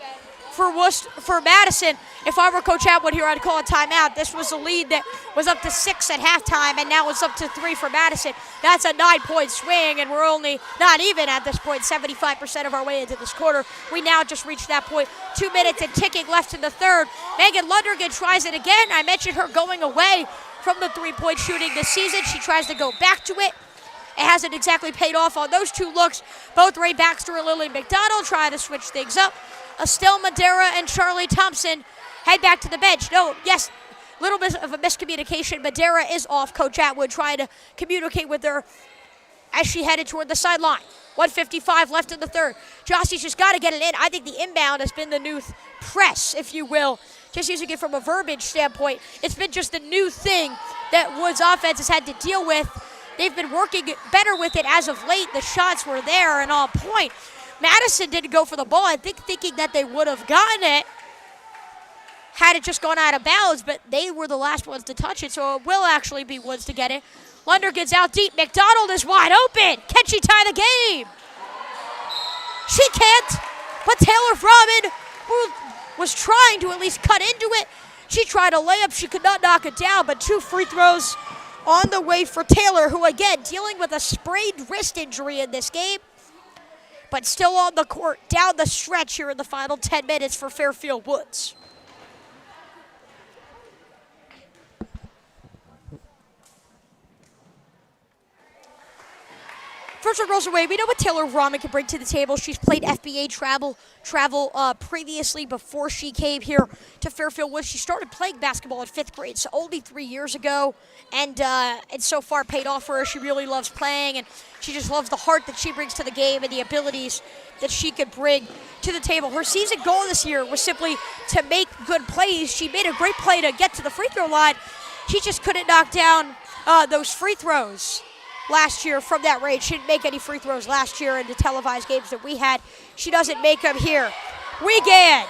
for Madison. If I were Coach Atwood here, I'd call a timeout. This was a lead that was up to 6 at halftime, and now it's up to 3 for Madison. That's a 9-point swing, and we're only not even at this point 75% of our way into this quarter. We now just reached that point. 2 minutes and ticking left in the third. Megan Lundergan tries it again. I mentioned her going away from the 3-point shooting this season. She tries to go back to it. It hasn't exactly paid off on those 2 looks. Both Ray Baxter and Lily McDonald try to switch things up. Estelle Madera and Charlie Thompson head back to the bench. No, yes, Little bit of a miscommunication. Madera is off. Coach Atwood trying to communicate with her as she headed toward the sideline. 1:55 left in the third. Jossie's just got to get it in. I think the inbound has been the new press, if you will. Just using it from a verbiage standpoint. It's been just a new thing that Woods offense has had to deal with. They've been working better with it as of late. The shots were there and on point. Madison didn't go for the ball, I think, thinking that they would have gotten it had it just gone out of bounds, but they were the last ones to touch it, so it will actually be Woods to get it. Lunder gets out deep. McDonald is wide open. Can she tie the game? She can't, but Taylor Froman, who was trying to at least cut into it, she tried a layup. She could not knock it down, but 2 free throws on the way for Taylor, who, again, dealing with a sprained wrist injury in this game, but still on the court down the stretch here in the final 10 minutes for Fairfield Woods. First one rolls away. We know what Taylor Froman can bring to the table. She's played FBA travel previously before she came here to Fairfield Woods. She started playing basketball in 5th grade, so only 3 years ago, and so far paid off for her. She really loves playing, and she just loves the heart that she brings to the game and the abilities that she could bring to the table. Her season goal this year was simply to make good plays. She made a great play to get to the free throw line. She just couldn't knock down those free throws last year from that range. She didn't make any free throws last year in the televised games that we had. She doesn't make them here. Wiegand.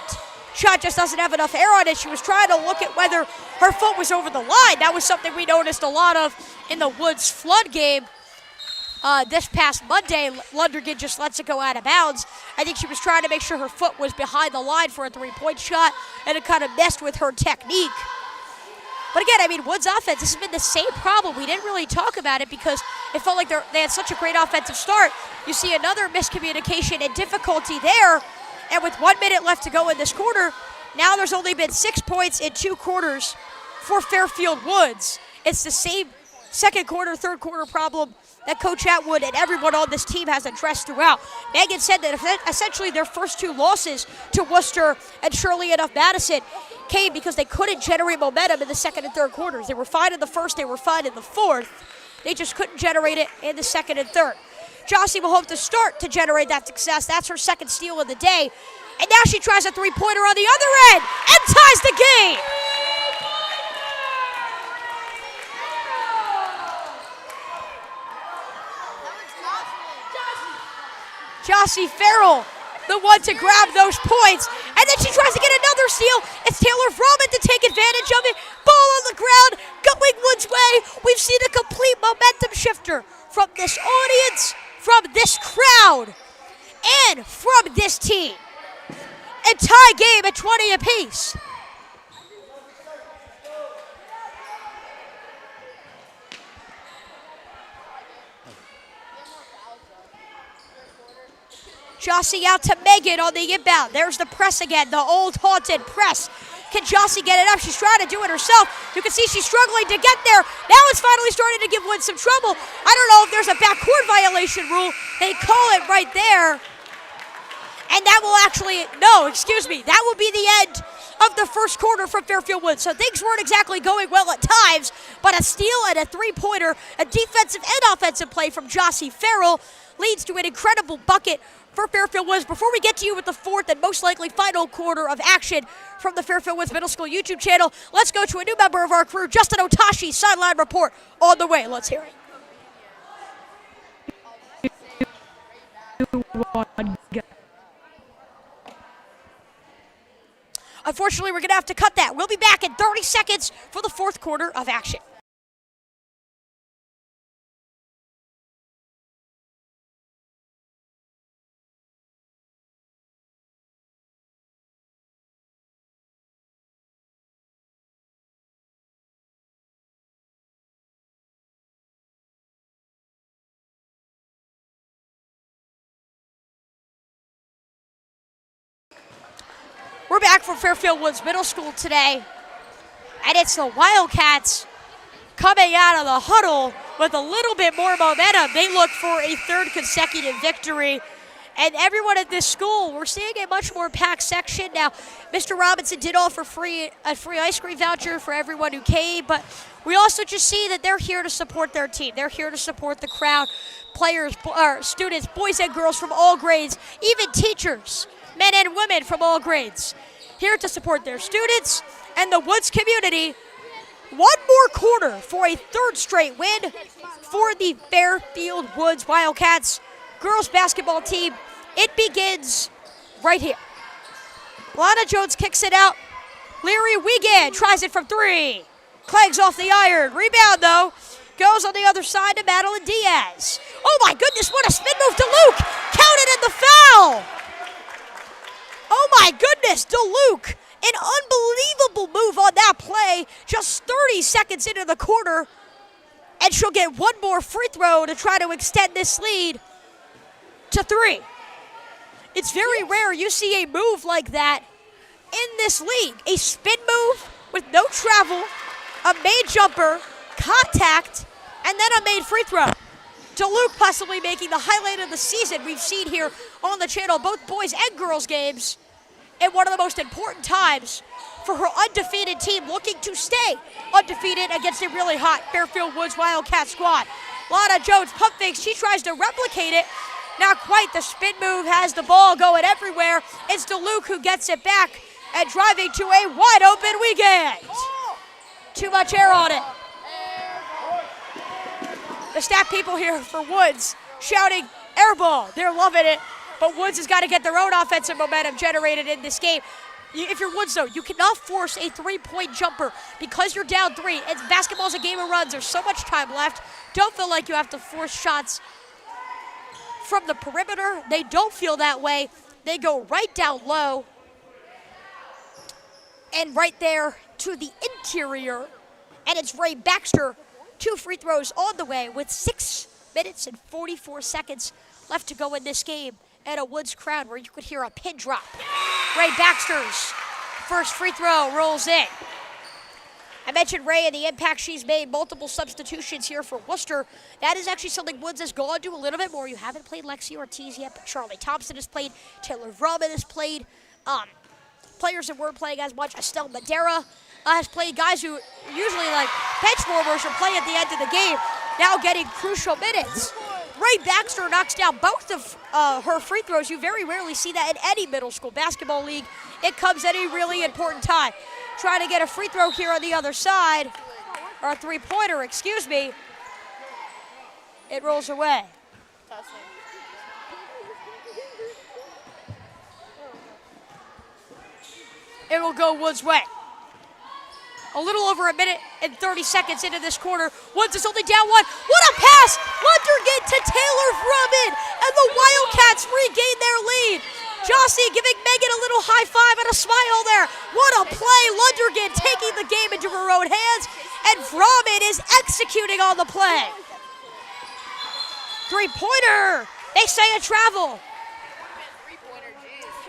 Shot just doesn't have enough air on it. She was trying to look at whether her foot was over the line. That was something we noticed a lot of in the Woods flood game this past Monday. Lundergan just lets it go out of bounds. I think she was trying to make sure her foot was behind the line for a three-point shot, and it kind of messed with her technique. But again, I mean, Woods' offense, this has been the same problem. We didn't really talk about it because it felt like they had such a great offensive start. You see another miscommunication and difficulty there. And with 1 minute left to go in this quarter, now there's only been 6 points in 2 quarters for Fairfield Woods. It's the same second quarter, third quarter problem that Coach Atwood and everyone on this team has addressed throughout. Megan said that essentially their first 2 losses to Worcester and surely enough Madison came because they couldn't generate momentum in the second and third quarters. They were fine in the first, they were fine in the fourth. They just couldn't generate it in the second and third. Jossie will hope to start to generate that success. That's her second steal of the day. And now she tries a three-pointer on the other end and ties the game. Jossie Farrell, the one to grab those points. And then she tries to get another steal. It's Taylor Froman to take advantage of it. Ball on the ground, going Woods' way. We've seen a complete momentum shifter from this audience, from this crowd, and from this team. And tie game at 20 apiece. Jossie out to Megan on the inbound. There's the press again, the old haunted press. Can Jossie get it up? She's trying to do it herself. You can see she's struggling to get there. Now it's finally starting to give Woods some trouble. I don't know if there's a backcourt violation rule. They call it right there. And that will actually, no, excuse me, that will be the end of the first quarter from Fairfield Woods. So things weren't exactly going well at times, but a steal and a three-pointer, a defensive and offensive play from Jossie Farrell leads to an incredible bucket for Fairfield Woods. Before we get to you with the fourth and most likely final quarter of action from the Fairfield Woods Middle School YouTube channel, let's go to a new member of our crew, Justin Otashi, sideline report on the way. Let's hear it. Unfortunately, we're going to have to cut that. We'll be back in 30 seconds for the fourth quarter of action. We're back from Fairfield Woods Middle School today, and it's the Wildcats coming out of the huddle with a little bit more momentum. They look for a third consecutive victory And everyone at this school, we're seeing a much more packed section. Now, Mr. Robinson did offer a free ice cream voucher for everyone who came, but we also just see that they're here to support their team. They're here to support the crowd, players, students, boys and girls from all grades, even teachers, men and women from all grades, here to support their students and the Woods community. One more quarter for a third straight win for the Fairfield Woods Wildcats girls basketball team. It begins right here. Lana Jones kicks it out. Leary Wiegand tries it from three. Cleggs off the iron. Rebound, though, goes on the other side to Madeline Diaz. Oh, my goodness, what a spin move to Luke. Counted in the foul. Oh, my goodness, DeLuke. An unbelievable move on that play. Just 30 seconds into the quarter. And she'll get one more free throw to try to extend this lead to three. It's very rare you see a move like that in this league. A spin move with no travel, a made jumper, contact, and then a made free throw. DeLuke possibly making the highlight of the season we've seen here on the channel, both boys and girls games, at one of the most important times for her undefeated team looking to stay undefeated against a really hot Fairfield Woods Wildcat squad. Lana Jones pump fakes, she tries to replicate it. Not quite. The spin move has the ball going everywhere. It's DeLuke who gets it back and driving to a wide open Wiegand. Too much air on it. The staff people here for Woods shouting air ball. They're loving it. But Woods has got to get their own offensive momentum generated in this game. If you're Woods, though, you cannot force a three-point jumper because you're down three. Basketball's a game of runs. There's so much time left. Don't feel like you have to force shots from the perimeter. They don't feel that way. They go right down low and right there to the interior. And it's Ray Baxter. 2 free throws on the way with 6 minutes and 44 seconds left to go in this game at a Woods crowd where you could hear a pin drop. Ray Baxter's first free throw rolls in. I mentioned Ray and the impact she's made, multiple substitutions here for Worcester. That is actually something Woods has gone to a little bit more. You haven't played Lexi Ortiz yet, but Charlie Thompson has played. Taylor Vrooman has played. Players that weren't playing as much. Estelle Madera has played. Guys who usually like bench warmers or play at the end of the game, now getting crucial minutes. Ray Baxter knocks down both of her free throws. You very rarely see that in any middle school basketball league. It comes at a really important time. Trying to get a free throw here on the other side, or a three-pointer, excuse me. It rolls away. It will go Woods' way. A little over a minute and 30 seconds into this quarter. Woods is only down one. What a pass! Lundergan to Taylor Vrooman, and the Wildcats regain their lead. Jossie giving Megan a little high five and a smile there. What a play. Lundergan taking the game into her own hands, and Vrooman is executing on the play. Three-pointer. They say a travel.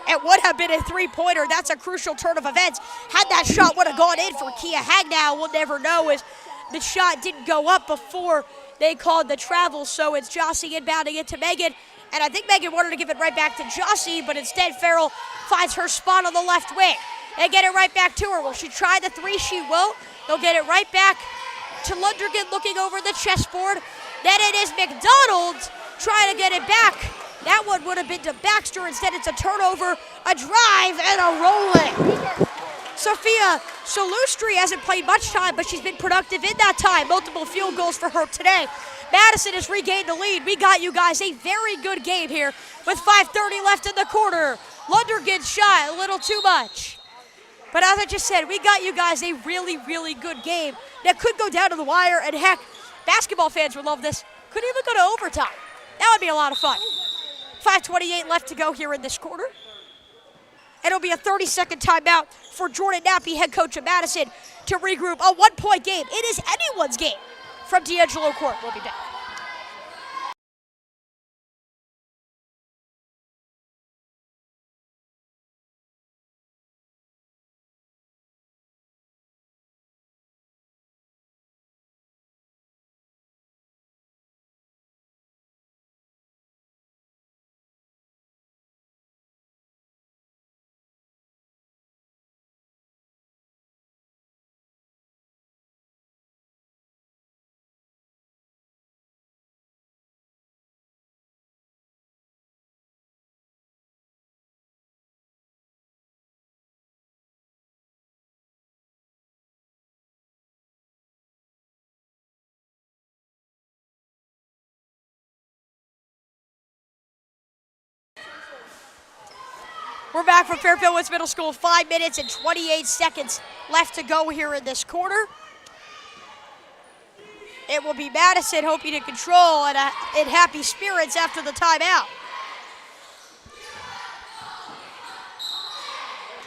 It would have been a three-pointer. That's a crucial turn of events. Had that shot would have gone in for Kia Hagnow, we'll never know, as the shot didn't go up before they called the travel. So it's Jossie inbounding it to Megan. And I think Megan wanted to give it right back to Jossie, but instead Farrell finds her spot on the left wing. They get it right back to her. Will she try the three? She won't. They'll get it right back to Lundergan looking over the chessboard. Then it is McDonald trying to get it back. That one would have been to Baxter. Instead, it's a turnover, a drive, and a rolling. Sophia Solustri hasn't played much time, but she's been productive in that time. Multiple field goals for her today. Madison has regained the lead. We got you guys a very good game here with 5:30 left in the quarter. Lundergan's shot, a little too much. But as I just said, we got you guys a really, really good game that could go down to the wire. And heck, basketball fans would love this. Could even go to overtime. That would be a lot of fun. 5:28 left to go here in this quarter. It'll be a 30-second timeout for Jordan Nappy, head coach of Madison, to regroup. A one-point game. It is anyone's game from D'Angelo Court. We'll be back. We're back from Fairfield Woods Middle School. 5 minutes and 28 seconds left to go here in this quarter. It will be Madison hoping to control and in happy spirits after the timeout.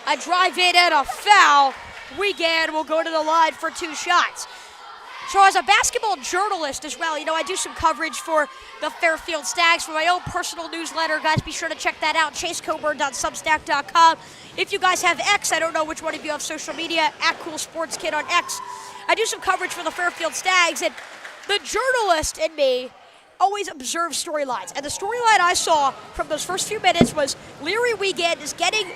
A drive in and a foul. Wiegand will go to the line for 2 shots. So as a basketball journalist as well, I do some coverage for the Fairfield Stags for my own personal newsletter. Guys, be sure to check that out, chasecoburn.substack.com. If you guys have X, I don't know which one of you have social media, @CoolSportsKid on X. I do some coverage for the Fairfield Stags, and the journalist in me always observes storylines. And the storyline I saw from those first few minutes was Leary Wiegand is getting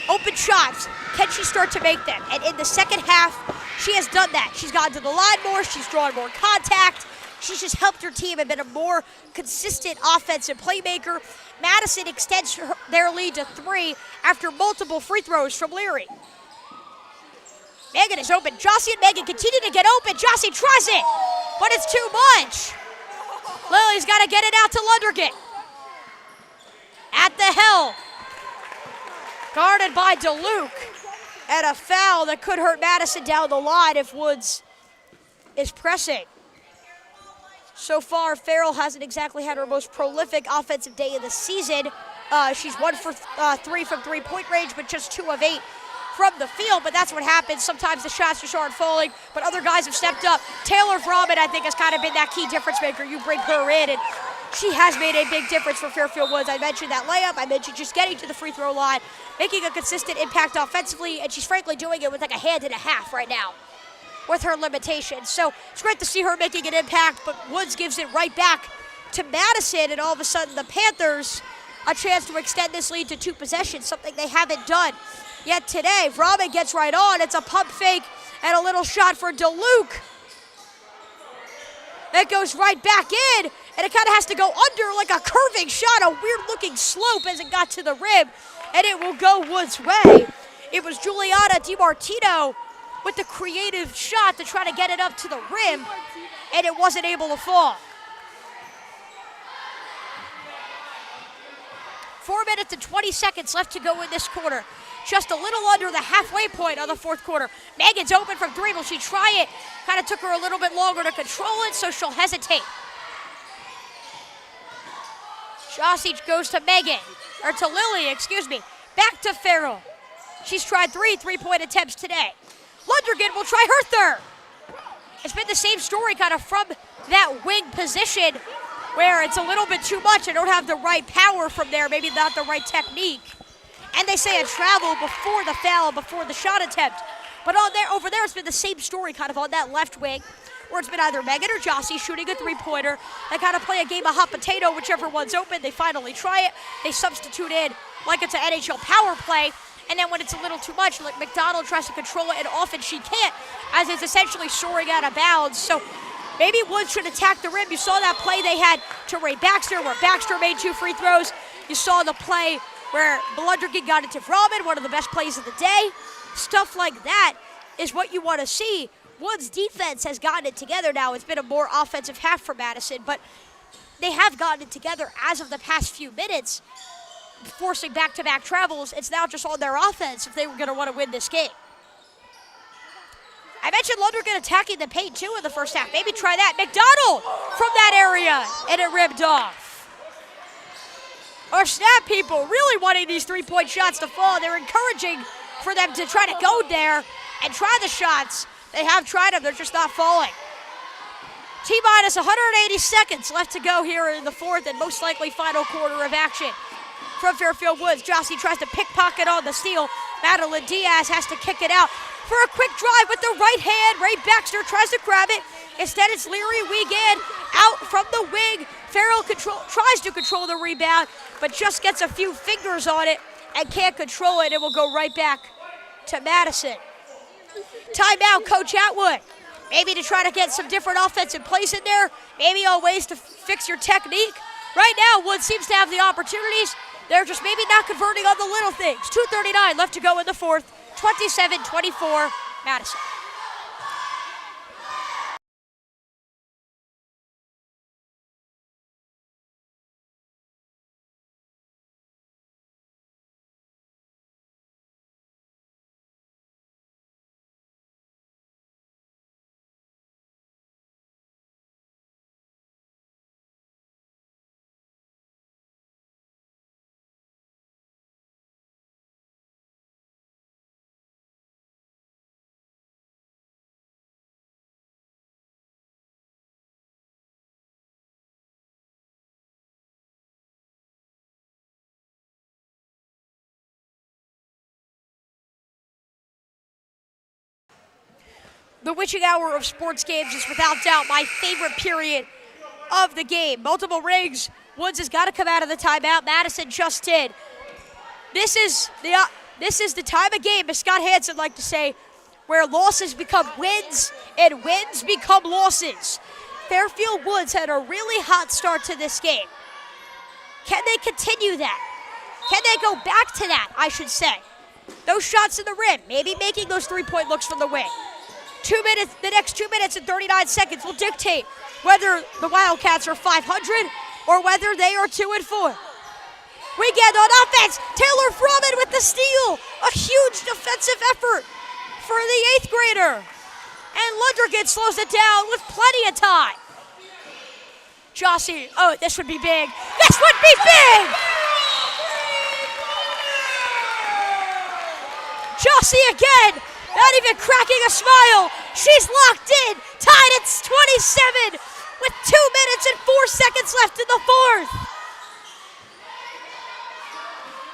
open shots. Can she start to make them? And in the second half, she has done that. She's gotten to the line more. She's drawn more contact. She's just helped her team and been a more consistent offensive playmaker. Madison extends their lead to 3 after multiple free throws from Leary. Megan is open. Jossie and Megan continue to get open. Jossie tries it, but it's too much. Lily's got to get it out to Lundergan. At the helm. Guarded by DeLuke. And a foul that could hurt Madison down the line if Woods is pressing. So far, Farrell hasn't exactly had her most prolific offensive day of the season. She's 1 for 3 from three-point range, but just 2 of 8 from the field. But that's what happens. Sometimes the shots just aren't falling, but other guys have stepped up. Taylor Vromman, I think, has kind of been that key difference maker. You bring her in, and she has made a big difference for Fairfield Woods. I mentioned that layup. I mentioned just getting to the free throw line, making a consistent impact offensively, and she's frankly doing it with like a hand and a half right now with her limitations. So it's great to see her making an impact, but Woods gives it right back to Madison, and all of a sudden the Panthers a chance to extend this lead to 2 possessions, something they haven't done yet today. Vromman gets right on. It's a pump fake and a little shot for DeLuke. It goes right back in, and it kind of has to go under like a curving shot, a weird-looking slope as it got to the rim, and it will go Woods' way. It was Juliana DiMartino with the creative shot to try to get it up to the rim, and it wasn't able to fall. 4 minutes and 20 seconds left to go in this quarter. Just a little under the halfway point of the 4th quarter. Megan's open from 3. Will she try it? Kind of took her a little bit longer to control it, so she'll hesitate. Jossie goes to Megan, or to Lily, excuse me. Back to Farrell. She's tried 3 three-point attempts today. Lundergan will try her 3rd. It's been the same story kind of from that wing position where it's a little bit too much. I don't have the right power from there, maybe not the right technique. And they say a travel before the foul, before the shot attempt. But over there, it's been the same story kind of on that left wing, where it's been either Megan or Jossie shooting a 3-pointer. They kind of play a game of hot potato, whichever one's open. They finally try it. They substitute in like it's an NHL power play. And then when it's a little too much, like McDonald tries to control it, and often she can't, as it's essentially soaring out of bounds. So maybe Woods should attack the rim. You saw that play they had to Ray Baxter, where Baxter made 2 free throws. You saw the play where Lundergan got into Vromman, one of the best plays of the day. Stuff like that is what you want to see. Woods' defense has gotten it together now. It's been a more offensive half for Madison, but they have gotten it together as of the past few minutes, forcing back-to-back travels. It's now just on their offense if they were going to want to win this game. I mentioned Lundergan attacking the paint, too, in the first half. Maybe try that. McDonald from that area, and it ripped off. Our snap people really wanting these 3-point shots to fall. They're encouraging for them to try to go there and try the shots. They have tried them. They're just not falling. T-minus 180 seconds left to go here in the 4th and most likely final quarter of action. From Fairfield Woods, Jossie tries to pickpocket on the steal. Madeline Diaz has to kick it out for a quick drive with the right hand. Ray Baxter tries to grab it. Instead, it's Leary Wiegand out from the wing. Farrell tries to control the rebound, but just gets a few fingers on it and can't control it. It will go right back to Madison. Timeout, Coach Atwood. Maybe to try to get some different offensive plays in there. Maybe on ways to fix your technique. Right now, Woods seems to have the opportunities. They're just maybe not converting on the little things. 2:39 left to go in the 4th. 27-24, Madison. The witching hour of sports games is without doubt my favorite period of the game. Multiple rings. Woods has got to come out of the timeout. Madison just did. This is the time of game, as Scott Hansen liked to say, where losses become wins and wins become losses. Fairfield Woods had a really hot start to this game. Can they continue that? Can they go back to that, I should say? Those shots in the rim, maybe making those three-point looks from the wing. The next 2 minutes and 39 seconds will dictate whether the Wildcats are 500 or whether they are 2-4. We get on offense. Taylor Froman with the steal. A huge defensive effort for the 8th grader. And Lundergan slows it down with plenty of time. Jossie, oh, this would be big. This would be big! Jossie again, not even cracking a smile. She's locked in, tied at 27 with 2 minutes and 4 seconds left in the fourth.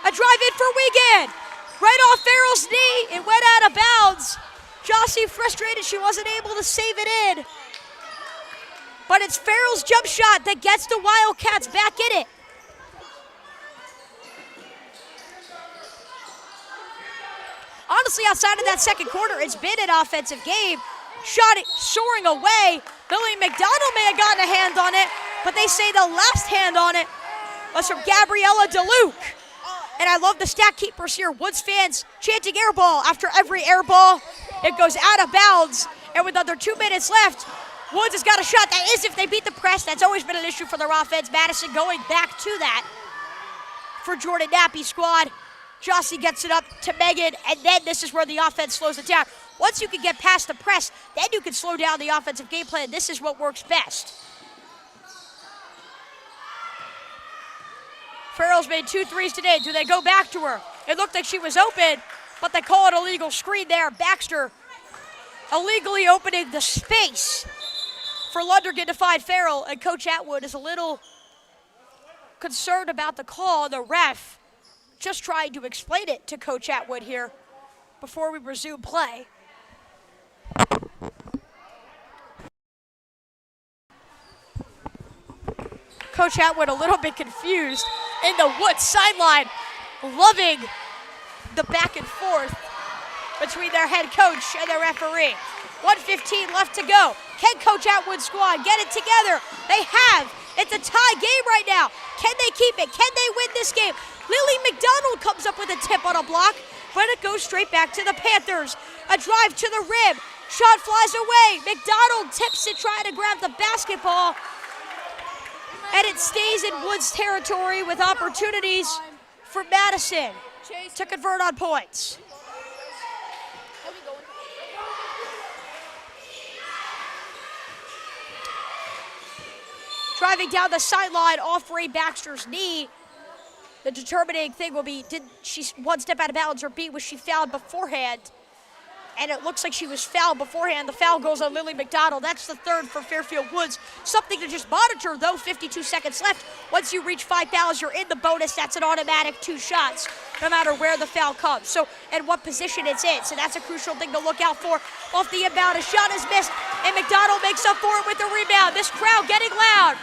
A drive in for Wiegand. Right off Farrell's knee, it went out of bounds. Jossie frustrated she wasn't able to save it in. But it's Farrell's jump shot that gets the Wildcats back in it. Honestly, outside of that second quarter, it's been an offensive game. Shot it soaring away. Lily McDonald may have gotten a hand on it, but they say the last hand on it was from Gabriella DeLuke. And I love the stat keepers here. Woods fans chanting air ball after every air ball. It goes out of bounds. And with under 2 minutes left, Woods has got a shot. That is if they beat the press. That's always been an issue for their offense. Madison going back to that for Jordan Nappy's squad. Jossie gets it up to Megan, and then this is where the offense slows it down. Once you can get past the press, then you can slow down the offensive game plan. This is what works best. Farrell's made 2 threes today. Do they go back to her? It looked like she was open, but they call it a legal screen there. Baxter illegally opening the space for Lundergan to find Farrell, and Coach Atwood is a little concerned about the call. The ref just trying to explain it to Coach Atwood here before we resume play. Coach Atwood a little bit confused in the Woods sideline, loving the back and forth between their head coach and their referee. 1:15 left to go. Can Coach Atwood's squad get it together? They have. It's a tie game right now. Can they keep it? Can they win this game? Lily McDonald comes up with a tip on a block, but it goes straight back to the Panthers. A drive to the rim. Shot flies away. McDonald tips it, trying to grab the basketball. And it stays in Woods territory with opportunities for Madison to convert on points. Driving down the sideline off Ray Baxter's knee. The determining thing will be, did she one step out of bounds, or B, was she fouled beforehand? And it looks like she was fouled beforehand. The foul goes on Lily McDonald. That's the third for Fairfield Woods. Something to just monitor, though. 52 seconds left. Once you reach 5 fouls, you're in the bonus. That's an automatic 2 shots, no matter where the foul comes. So, and what position it's in. So that's a crucial thing to look out for. Off the inbound, a shot is missed, and McDonald makes up for it with the rebound. This crowd getting loud.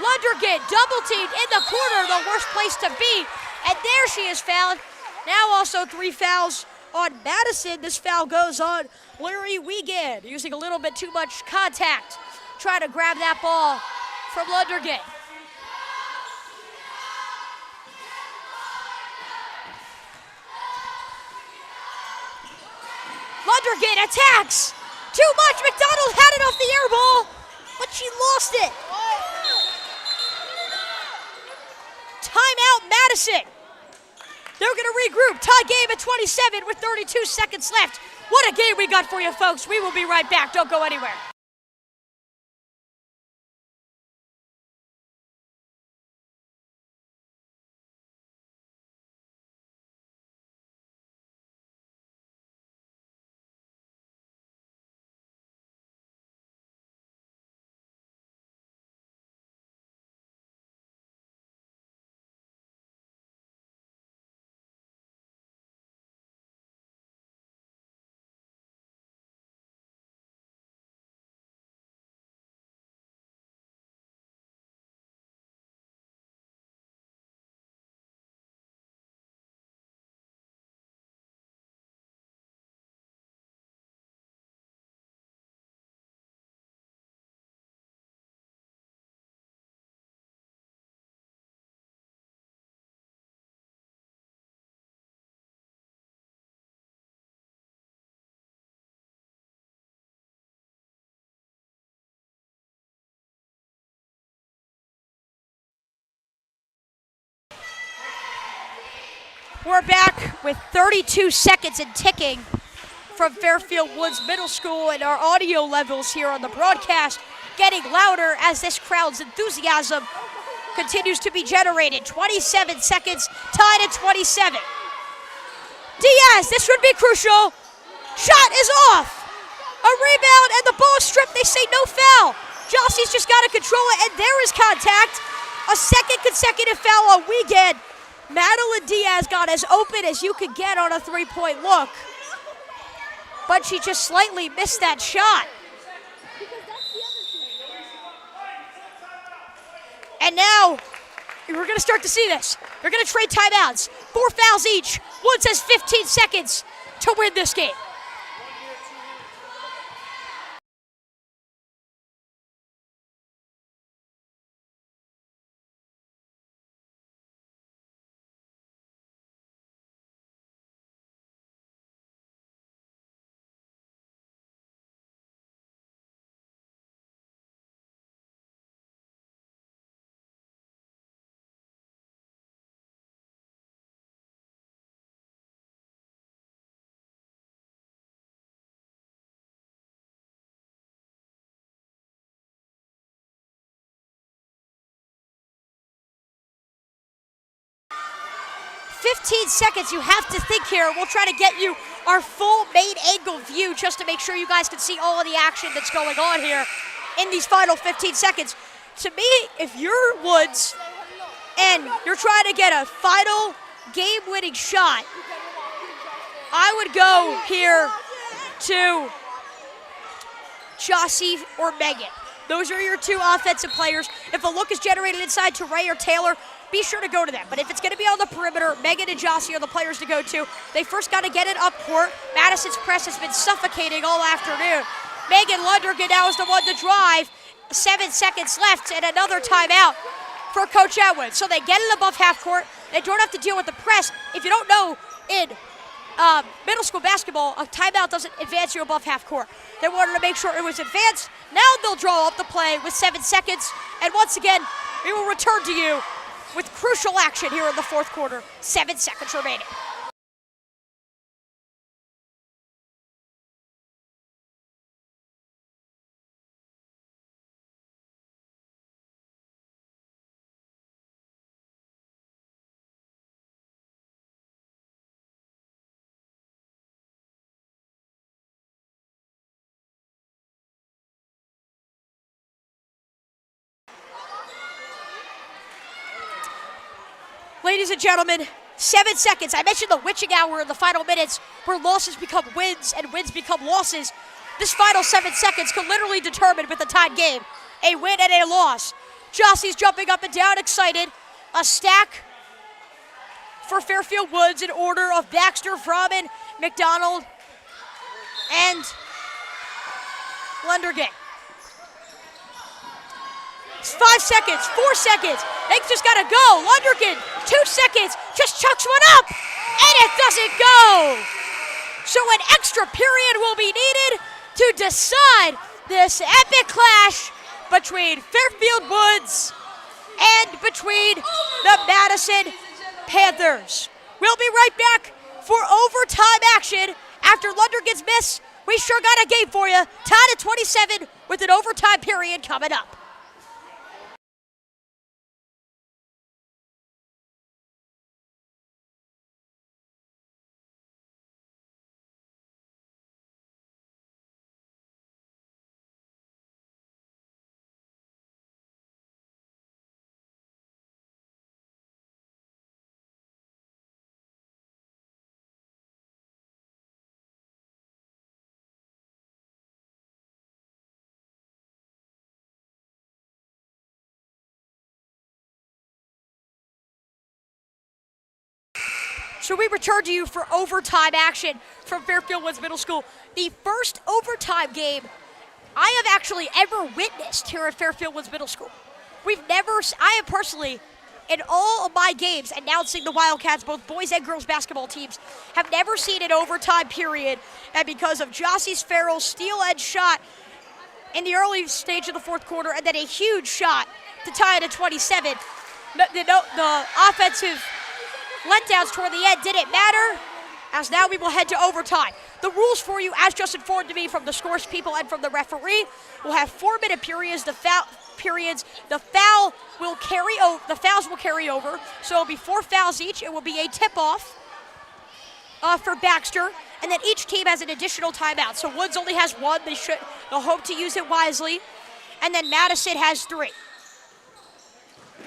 Lundergan double teamed in the corner, the worst place to be. And there she is fouled. Now also 3 fouls on Madison. This foul goes on Larry Wiegand, using a little bit too much contact, trying to grab that ball from Lundergan. Lundergan attacks. Too much. McDonald had it off the air ball, but she lost it. Timeout, Madison. They're going to regroup. Tie game at 27 with 32 seconds left. What a game we got for you, folks. We will be right back. Don't go anywhere. We're back with 32 seconds and ticking from Fairfield Woods Middle School, and our audio levels here on the broadcast getting louder as this crowd's enthusiasm continues to be generated. 27 seconds, tied at 27. Diaz, this would be crucial. Shot is off. A rebound and the ball is stripped. They say no foul. Jossie's just got to control it, and there is contact. A second consecutive foul on Wiegand. Madeline Diaz got as open as you could get on a three-point look, but she just slightly missed that shot. And now, we're going to start to see this. They're going to trade timeouts. 4 fouls each. Woods has 15 seconds to win this game. "15 seconds, you have to think here. We'll try to get you our full main angle view just to make sure you guys can see all of the action that's going on here in these final 15 seconds. To me, if you're Woods and you're trying to get a final game-winning shot, I would go here to Jossie or Megan. Those are your two offensive players. If a look is generated inside to Ray or Taylor, be sure to go to them. But if it's going to be on the perimeter, Megan and Jossie are the players to go to. They first got to get it up court. Madison's press has been suffocating all afternoon. Megan Lundergan now is the one to drive. 7 seconds left and another timeout for Coach Atwood. So they get it above half court. They don't have to deal with the press. If you don't know, in middle school basketball, a timeout doesn't advance you above half court. They wanted to make sure it was advanced. Now they'll draw up the play with 7 seconds. And once again, we will return to you with crucial action here in the fourth quarter. 7 seconds remaining. Ladies and gentlemen, 7 seconds. I mentioned the witching hour in the final minutes where losses become wins and wins become losses. This final 7 seconds could literally determine with a tied game a win and a loss. Jossie's jumping up and down, excited. A stack for Fairfield Woods in order of Baxter, Froman, McDonald, and Lundergan. 5 seconds, 4 seconds. They just gotta go. Lundergan, 2 seconds, just chucks one up, and it doesn't go. So an extra period will be needed to decide this epic clash between Fairfield Woods and between the Madison Panthers. We'll be right back for overtime action after Lundergan's miss. We sure got a game for you. Tied at 27 with an overtime period coming up. So we return to you for overtime action from Fairfield Woods Middle School. The first overtime game I have actually ever witnessed here at Fairfield Woods Middle School. I have personally, in all of my games announcing the Wildcats, both boys and girls basketball teams, have never seen an overtime period. And because of Jossie's Farrell's steal-edge shot in the early stage of the fourth quarter and then a huge shot to tie it at 27, the offensive letdowns toward the end didn't matter, as now we will head to overtime. The rules for you, as just informed to me from the scores people and from the referee, will have 4-minute periods. The fouls will carry over. So it'll be 4 fouls each. It will be a tip-off for Baxter, and then each team has an additional timeout. So Woods only has 1. They'll hope to use it wisely, and then Madison has 3.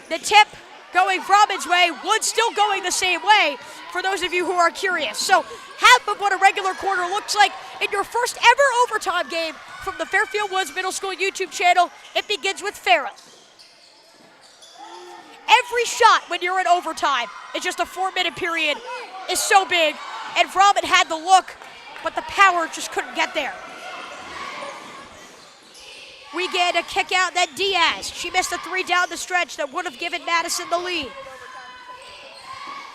The tip going Robin's way, Woods still going the same way, for those of you who are curious. So half of what a regular quarter looks like in your first ever overtime game from the Fairfield Woods Middle School YouTube channel. It begins with Farrah. Every shot when you're in overtime is just a 4-minute period is so big, and Robin had the look, but the power just couldn't get there. We get a kick out, then Diaz. She missed a 3 down the stretch that would have given Madison the lead.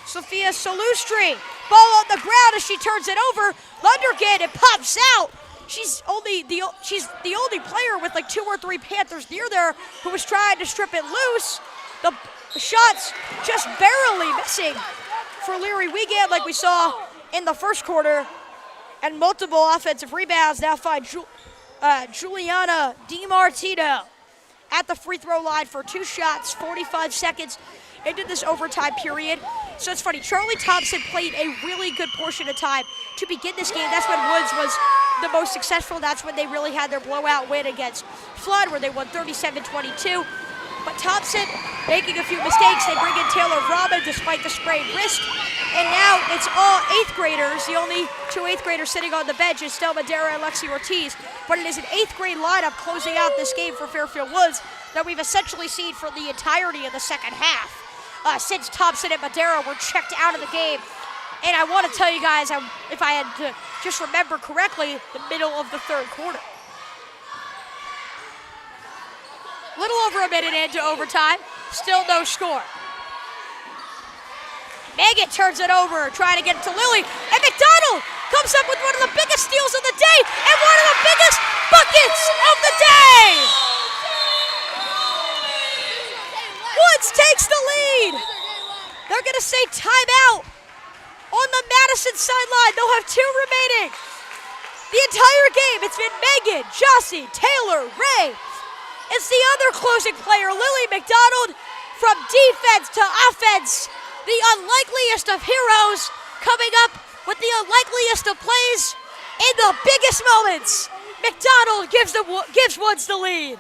Sophia Salustri, ball on the ground as she turns it over. Lundergan, it pops out. She's the only player with like 2 or 3 Panthers near there who was trying to strip it loose. The shots just barely missing for Leary Wiegand like we saw in the first quarter. And multiple offensive rebounds now find Juliana DiMartino at the free throw line for 2 shots, 45 seconds into this overtime period. So it's funny, Charlie Thompson played a really good portion of time to begin this game. That's when Woods was the most successful. That's when they really had their blowout win against Flood, where they won 37-22. But Thompson making a few mistakes. They bring in Taylor Robin despite the sprained wrist. And now it's all 8th graders. The only 2 8th graders sitting on the bench is Stel Madera and Lexi Ortiz. But it is an 8th grade lineup closing out this game for Fairfield Woods that we've essentially seen for the entirety of the second half. Since Thompson and Madera were checked out of the game. And I want to tell you guys, if I had to just remember correctly, the middle of the third quarter. Little over a minute into overtime, still no score. Megan turns it over, trying to get it to Lily, and McDonald comes up with one of the biggest steals of the day and one of the biggest buckets of the day! Woods takes the lead. They're gonna say timeout on the Madison sideline. They'll have 2 remaining. The entire game, it's been Megan, Jossie, Taylor, Ray. It's the other closing player, Lily McDonald, from defense to offense. The unlikeliest of heroes coming up with the unlikeliest of plays in the biggest moments. McDonald gives Woods the lead.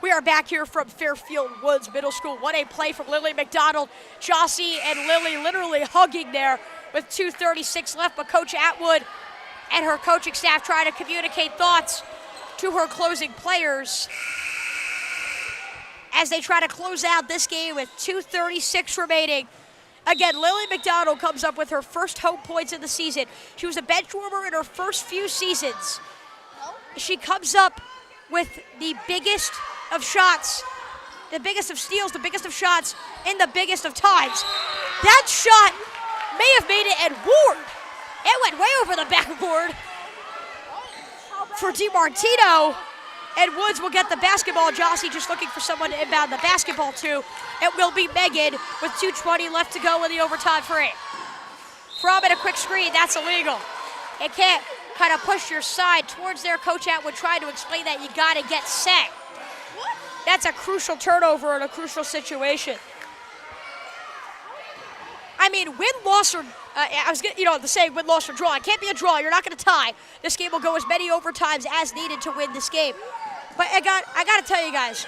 We are back here from Fairfield Woods Middle School. What a play from Lily McDonald. Jossie and Lily literally hugging there with 2:36 left, but Coach Atwood and her coaching staff trying to communicate thoughts to her closing players as they try to close out this game with 2:36 remaining. Again, Lily McDonald comes up with her first home points of the season. She was a bench warmer in her first few seasons. She comes up with the biggest of shots, the biggest of steals, the biggest of shots, in the biggest of times. That shot may have made it and Ward. It went way over the backboard for DiMartino, and Woods will get the basketball. Jossie just looking for someone to inbound the basketball to. It will be Megan with 2:20 left to go in the overtime frame. Robin, a quick screen, that's illegal. It can't kind of push your side towards their. Coach Atwood tried to explain that you got to get set. That's a crucial turnover in a crucial situation. I mean, win, loss, or the saying win, loss, or draw. It can't be a draw. You're not going to tie. This game will go as many overtimes as needed to win this game. But I got to tell you guys,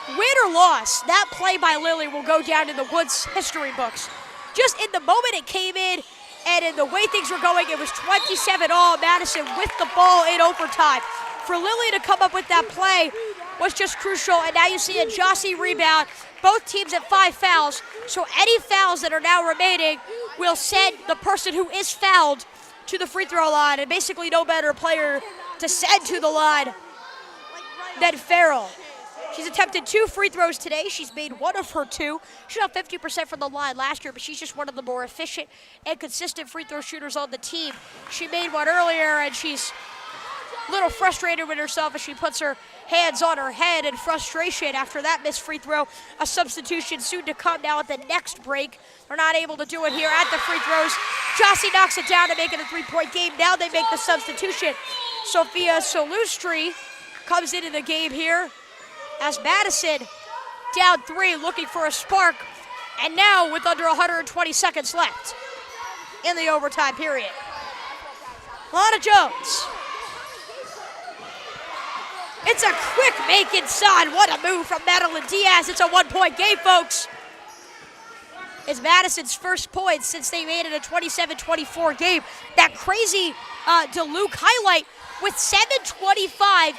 win or loss, that play by Lily will go down in the Woods history books. Just in the moment it came in, and in the way things were going, it was 27-all. Madison with the ball in overtime. For Lily to come up with that play was just crucial, and now you see a Jossie rebound. Both teams at 5 fouls, so any fouls that are now remaining will send the person who is fouled to the free throw line, and basically no better player to send to the line than Farrell. She's attempted 2 free throws today. She's made 1 of her 2. She shot 50% from the line last year, but she's just one of the more efficient and consistent free throw shooters on the team. She made 1 earlier, and she's a little frustrated with herself as she puts her hands on her head in frustration after that missed free throw. A substitution soon to come now at the next break. They're not able to do it here at the free throws. Jossie knocks it down to make it a 3-point game. Now they make the substitution. Sophia Solustri comes into the game here as Madison down 3, looking for a spark. And now with under 120 seconds left in the overtime period. Lana Jones. It's a quick make inside. What a move from Madeline Diaz. It's a 1-point game, folks. It's Madison's first points since they made it a 27-24 game. That crazy Duluth highlight with 7:25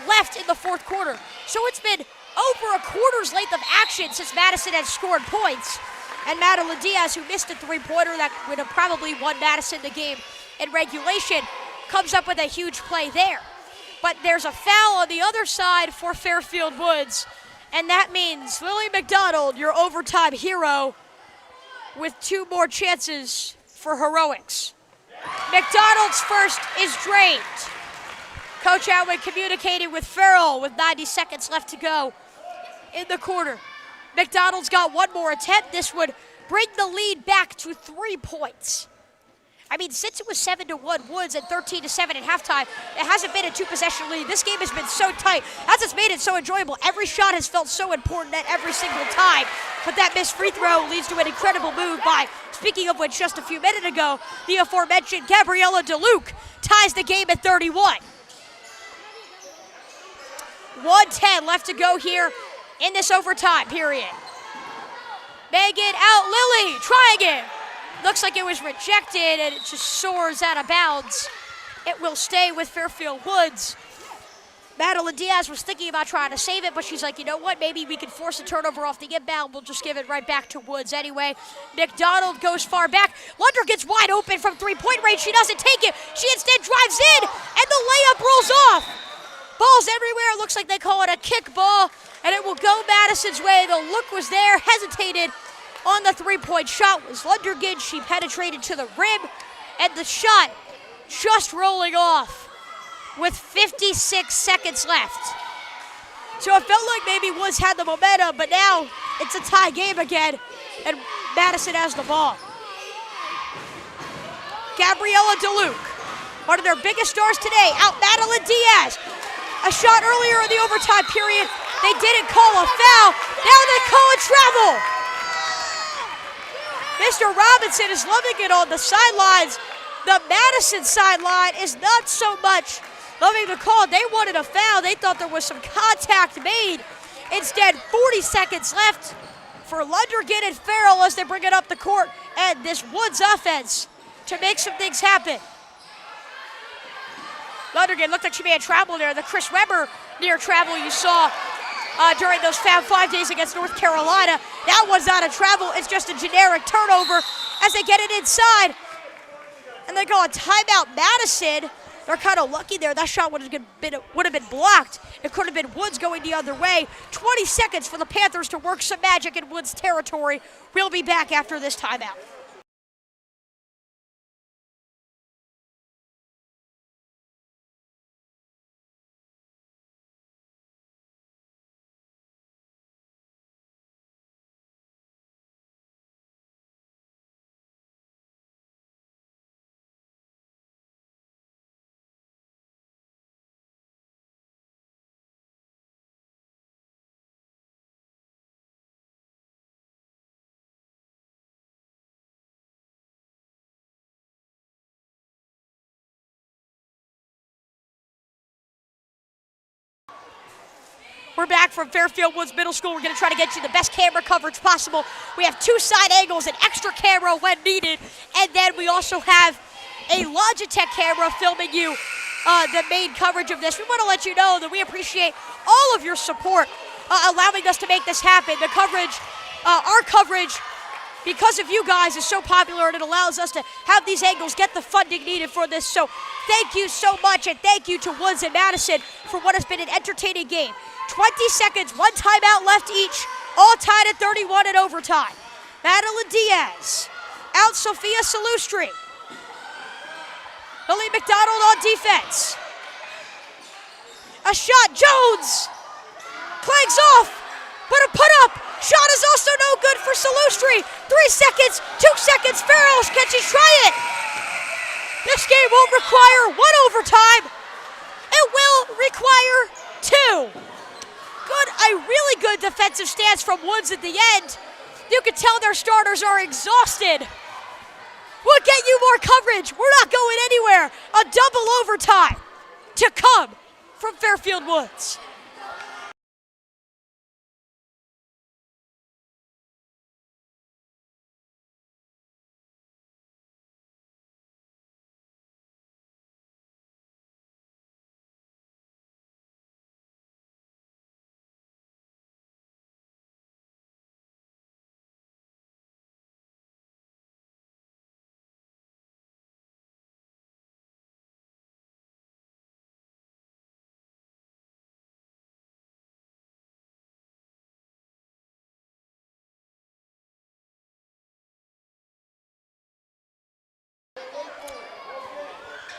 left in the fourth quarter. So it's been over a quarter's length of action since Madison had scored points. And Madeline Diaz, who missed a 3-pointer that would have probably won Madison the game in regulation, comes up with a huge play there. But there's a foul on the other side for Fairfield Woods, and that means Lily McDonald, your overtime hero, with 2 more chances for heroics. McDonald's first is drained. Coach Atwood communicating with Farrell with 90 seconds left to go in the quarter. McDonald's got 1 more attempt. This would bring the lead back to 3 points. I mean, since it was 7-1 Woods and 13-7 at halftime, it hasn't been a 2-possession lead. This game has been so tight. That's what's made it so enjoyable. Every shot has felt so important at every single time. But that missed free throw leads to an incredible move by, speaking of which, just a few minutes ago, the aforementioned Gabriella DeLuke ties the game at 31. 1:10 left to go here in this overtime period. Megan out, Lily trying it. Looks like it was rejected, and it just soars out of bounds. It will stay with Fairfield Woods. Madeline Diaz was thinking about trying to save it, but she's like, you know what, maybe we can force a turnover off the inbound. We'll just give it right back to Woods anyway. McDonald goes far back. Lunder gets wide open from 3-point range. She doesn't take it. She instead drives in, and the layup rolls off. Balls everywhere. It looks like they call it a kick ball, and it will go Madison's way. The look was there, hesitated on the 3-point shot was Lundergan. She penetrated to the rim, and the shot just rolling off with 56 seconds left. So it felt like maybe Woods had the momentum, but now it's a tie game again, and Madison has the ball. Gabriella DeLuke, one of their biggest stars today, out Madeline Diaz. A shot earlier in the overtime period. They didn't call a foul. Now they call a travel. Mr. Robinson is loving it on the sidelines. The Madison sideline is not so much loving the call. They wanted a foul. They thought there was some contact made. Instead, 40 seconds left for Lundergan and Farrell as they bring it up the court. And this Woods offense to make some things happen. Lundergan looked like she may have traveled there. The Chris Webber near travel you saw during those Fab 5 days against North Carolina. That was not a travel, it's just a generic turnover as they get it inside. And they go a timeout Madison. They're kind of lucky there. That shot would have been blocked. It could have been Woods going the other way. 20 seconds for the Panthers to work some magic in Woods territory. We'll be back after this timeout. We're back from Fairfield Woods Middle School. We're going to try to get you the best camera coverage possible. We have 2 side angles, an extra camera when needed, and then we also have a Logitech camera filming you the main coverage of this. We want to let you know that we appreciate all of your support allowing us to make this happen. The coverage, our coverage because of you guys, is so popular, and it allows us to have these angles, get the funding needed for this. So thank you so much, and thank you to Woods and Madison for what has been an entertaining game. 20 seconds, one timeout left each, all tied at 31 in overtime. Madeline Diaz, out Sophia Salustri. Lily McDonald on defense. A shot, Jones clangs off, but a put up. Shot is also no good for Salustri. 3 seconds, 2 seconds, Farrell, can she try it? This game won't require 1 overtime. It will require 2. Good, a really good defensive stance from Woods at the end. You can tell their starters are exhausted. We'll get you more coverage. We're not going anywhere. A double overtime to come from Fairfield Woods.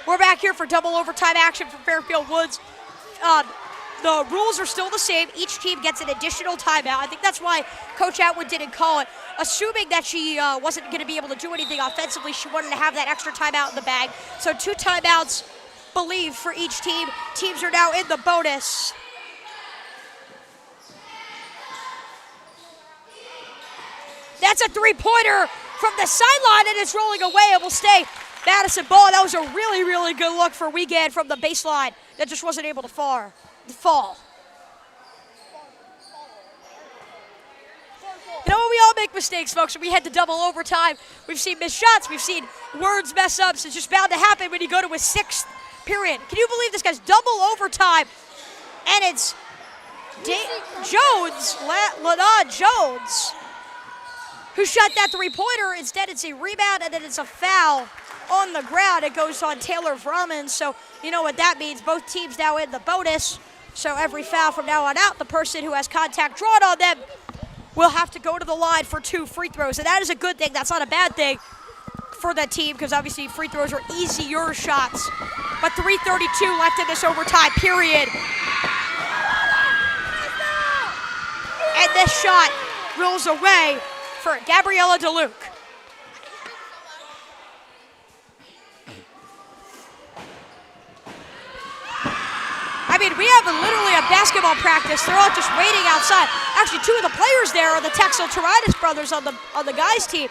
We're back here for double overtime action for Fairfield Woods. The rules are still the same. Each team gets an additional timeout. I think that's why Coach Atwood didn't call it. Assuming that she wasn't going to be able to do anything offensively, she wanted to have that extra timeout in the bag. So 2 timeouts, believe, for each team. Teams are now in the bonus. That's a 3-pointer from the sideline, and it's rolling away. It will stay Madison ball. That was a really, really good look for Wiegand from the baseline. That just wasn't able to fall. You know, we all make mistakes, folks. When we head to double overtime, we've seen missed shots. We've seen words mess ups. It's just bound to happen when you go to a 6th period. Can you believe this guy's double overtime? And it's Lana Jones, who shot that 3-pointer. Instead, it's a rebound, and then it's a foul on the ground. It goes on Taylor Vrumman. So you know what that means. Both teams now in the bonus. So every foul from now on out, the person who has contact drawn on them will have to go to the line for 2 free throws. And that is a good thing. That's not a bad thing for that team, because obviously free throws are easier shots. But 3:32 left in this overtime period. And this shot rolls away for Gabriella DeLuke. I mean, we have literally a basketball practice. They're all just waiting outside. Actually, 2 of the players there are the Texel Tiritis brothers on the guys' team.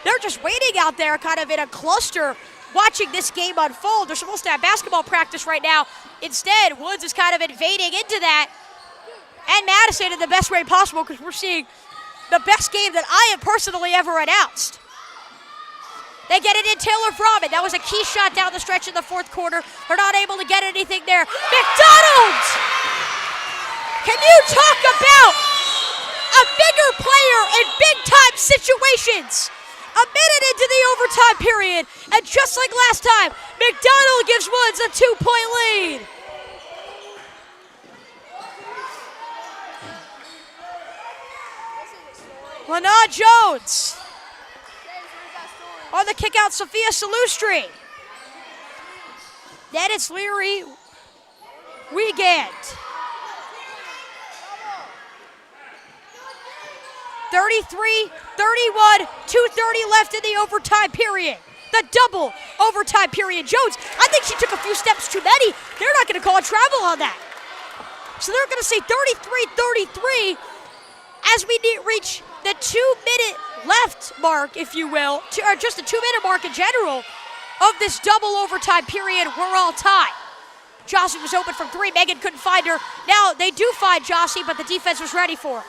They're just waiting out there kind of in a cluster watching this game unfold. They're supposed to have basketball practice right now. Instead, Woods is kind of invading into that. And Madison in the best way possible, because we're seeing the best game that I have personally ever announced. They get it in Taylor Vrumman. That was a key shot down the stretch in the 4th quarter. They're not able to get anything there. McDonald! Can you talk about a bigger player in big-time situations? A minute into the overtime period, and just like last time, McDonald gives Woods a 2-point lead. Lana Jones on the kick out, Sophia Salustri. Then it's Leary Wiegand. 33-31, 2:30 left in the overtime period. The double overtime period. Jones, I think she took a few steps too many. They're not going to call a travel on that. So they're going to say 33-33 as we reach the 2-minute left mark, if you will, or just the 2-minute mark in general of this double overtime period. We're all tied. Jossie was open from 3. Megan couldn't find her. Now they do find Jossie, but the defense was ready for her.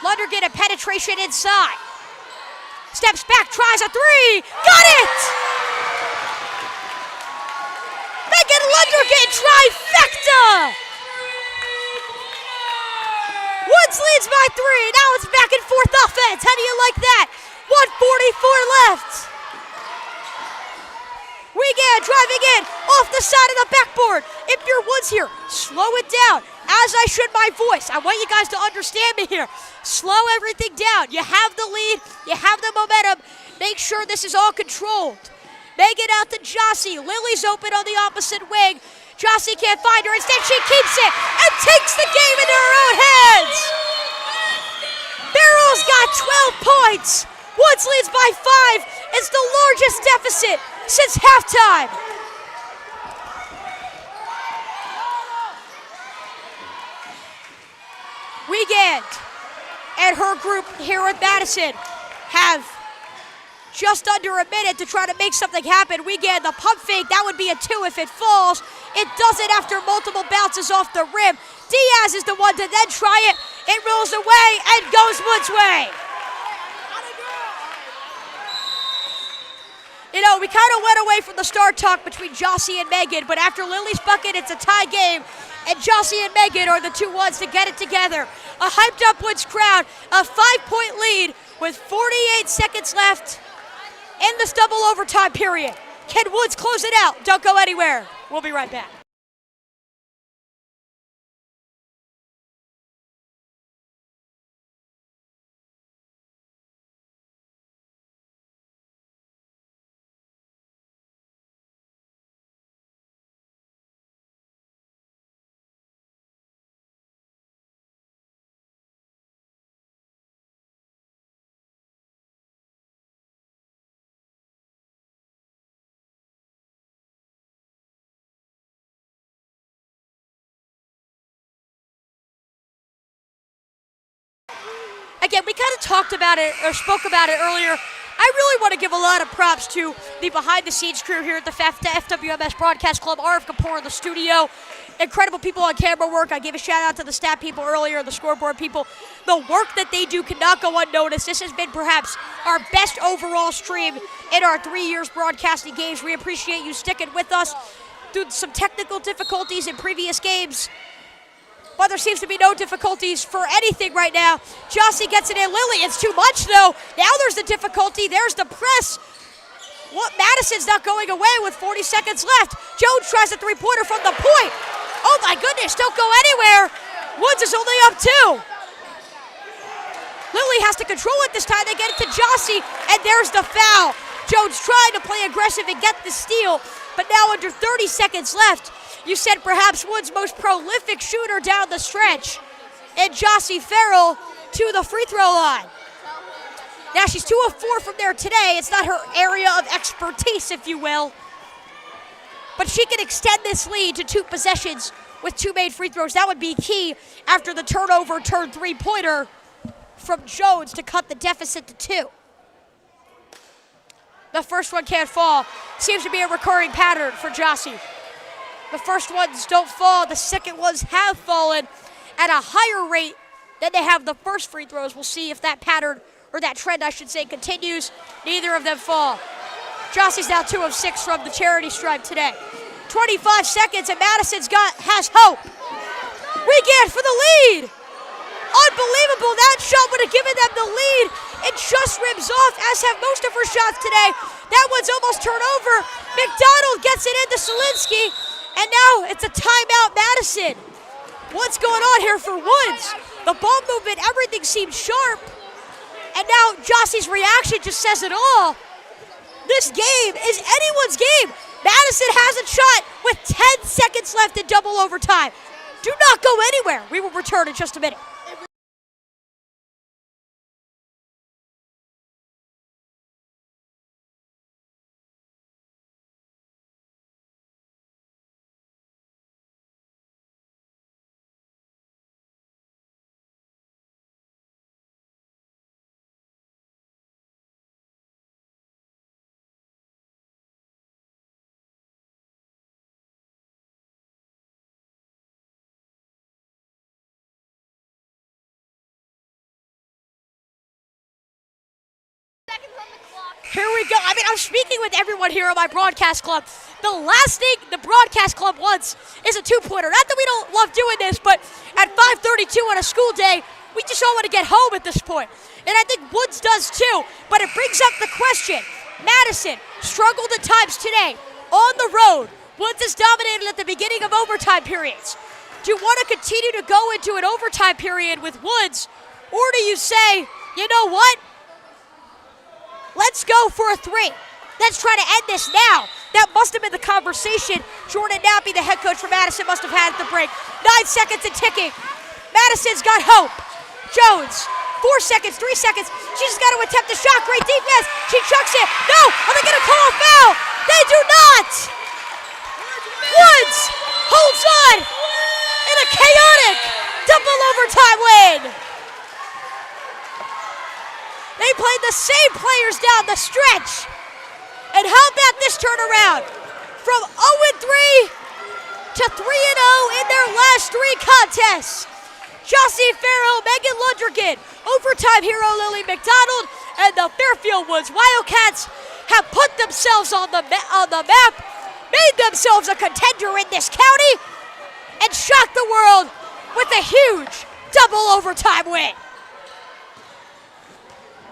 Lundergan, a penetration inside. Steps back, tries a 3. Got it! Megan Lundergan, trifecta! Woods leads by 3. Now it's back and forth offense. How do you like that? 1:44 left. Wiegand driving in off the side of the backboard. If you're Woods here, slow it down. As I should my voice. I want you guys to understand me here. Slow everything down. You have the lead. You have the momentum. Make sure this is all controlled. Megan out to Jossie. Lily's open on the opposite wing. Jossie can't find her. Instead, she keeps it and takes the game into her own hands. Merrill's got 12 points. Woods leads by 5. It's the largest deficit since halftime. Wiegand and her group here at Madison have just under a minute to try to make something happen. Wiegand, the pump fake, that would be a 2 if it falls. It does it after multiple bounces off the rim. Diaz is the one to then try it. It rolls away and goes Woods' way. You know, we kind of went away from the star talk between Jossie and Megan, but after Lily's bucket, it's a tie game, and Jossie and Megan are the two ones to get it together. A hyped-up Woods crowd, a 5-point lead with 48 seconds left in this double overtime period. Can Woods close it out? Don't go anywhere. We'll be right back. Again, we kind of talked about it or spoke about it earlier. I really want to give a lot of props to the behind-the-scenes crew here at the FWMS Broadcast Club, RF Kapoor in the studio. Incredible people on camera work. I gave a shout-out to the stat people earlier, the scoreboard people. The work that they do cannot go unnoticed. This has been perhaps our best overall stream in our 3 years broadcasting games. We appreciate you sticking with us through some technical difficulties in previous games. But there seems to be no difficulties for anything right now. Jossie gets it in. Lily, it's too much, though. Now there's the difficulty. There's the press. Madison's not going away with 40 seconds left. Jones tries a three-pointer from the point. Oh, my goodness, don't go anywhere. Woods is only up 2. Lily has to control it this time. They get it to Jossie, and there's the foul. Jones trying to play aggressive and get the steal, but now under 30 seconds left. You said perhaps Woods' most prolific shooter down the stretch, and Jossie Farrell to the free throw line. Now she's 2 of 4 from there today. It's not her area of expertise, if you will, but she can extend this lead to 2 possessions with 2 made free throws. That would be key after the turnover turn three-pointer from Jones to cut the deficit to 2. The first one can't fall. Seems to be a recurring pattern for Jossie. The first ones don't fall. The second ones have fallen at a higher rate than they have the first free throws. We'll see if that pattern, or that trend, I should say, continues. Neither of them fall. Jossie's now 2 of 6 from the charity stripe today. 25 seconds, and Madison's has hope. Wiegand for the lead. Unbelievable. That shot would have given them the lead. It just rims off, as have most of her shots today. That one's almost turned over. McDonald gets it into Solinsky. And now it's a timeout, Madison. What's going on here for Woods? The ball movement, everything seems sharp. And now Jossie's reaction just says it all. This game is anyone's game. Madison has a shot with 10 seconds left in double overtime. Do not go anywhere. We will return in just a minute. Here we go. I mean, I'm speaking with everyone here on my broadcast club. The last thing the broadcast club wants is a 2-pointer. Not that we don't love doing this, but at 5:32 on a school day, We just all want to get home at this point. And I think Woods does too. But it brings up the question. Madison struggled at times today on the road. Woods is dominated at the beginning of overtime periods. Do you want to continue to go into an overtime period with Woods? Or do you say, you know what? Let's go for a 3. Let's try to end this now. That must have been the conversation Jordan Nappy, the head coach for Madison, must have had at the break. 9 seconds and ticking. Madison's got hope. Jones, 4 seconds, 3 seconds. She's just got to attempt the shot. Great defense. She chucks it. No, are they going to call a foul? They do not. Woods holds on in a chaotic double overtime win. They played the same players down the stretch. And how about this turnaround? From 0-3 to 3-0 in their last 3 contests. Jossie Farrell, Megan Lundrigan, overtime hero Lily McDonald, and the Fairfield Woods Wildcats have put themselves on the map, made themselves a contender in this county, and shocked the world with a huge double overtime win.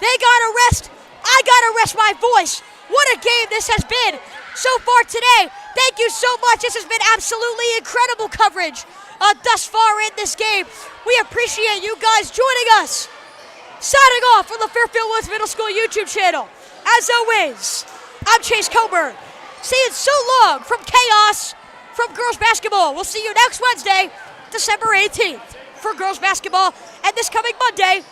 They gotta rest. I gotta rest my voice. What a game this has been so far today. Thank you so much. This has been absolutely incredible coverage thus far in this game. We appreciate you guys joining us. Signing off from the Fairfield Woods Middle School YouTube channel. As always, I'm Chase Coburn. Saying so long from Chaos from girls basketball. We'll see you next Wednesday, December 18th for girls basketball, and this coming Monday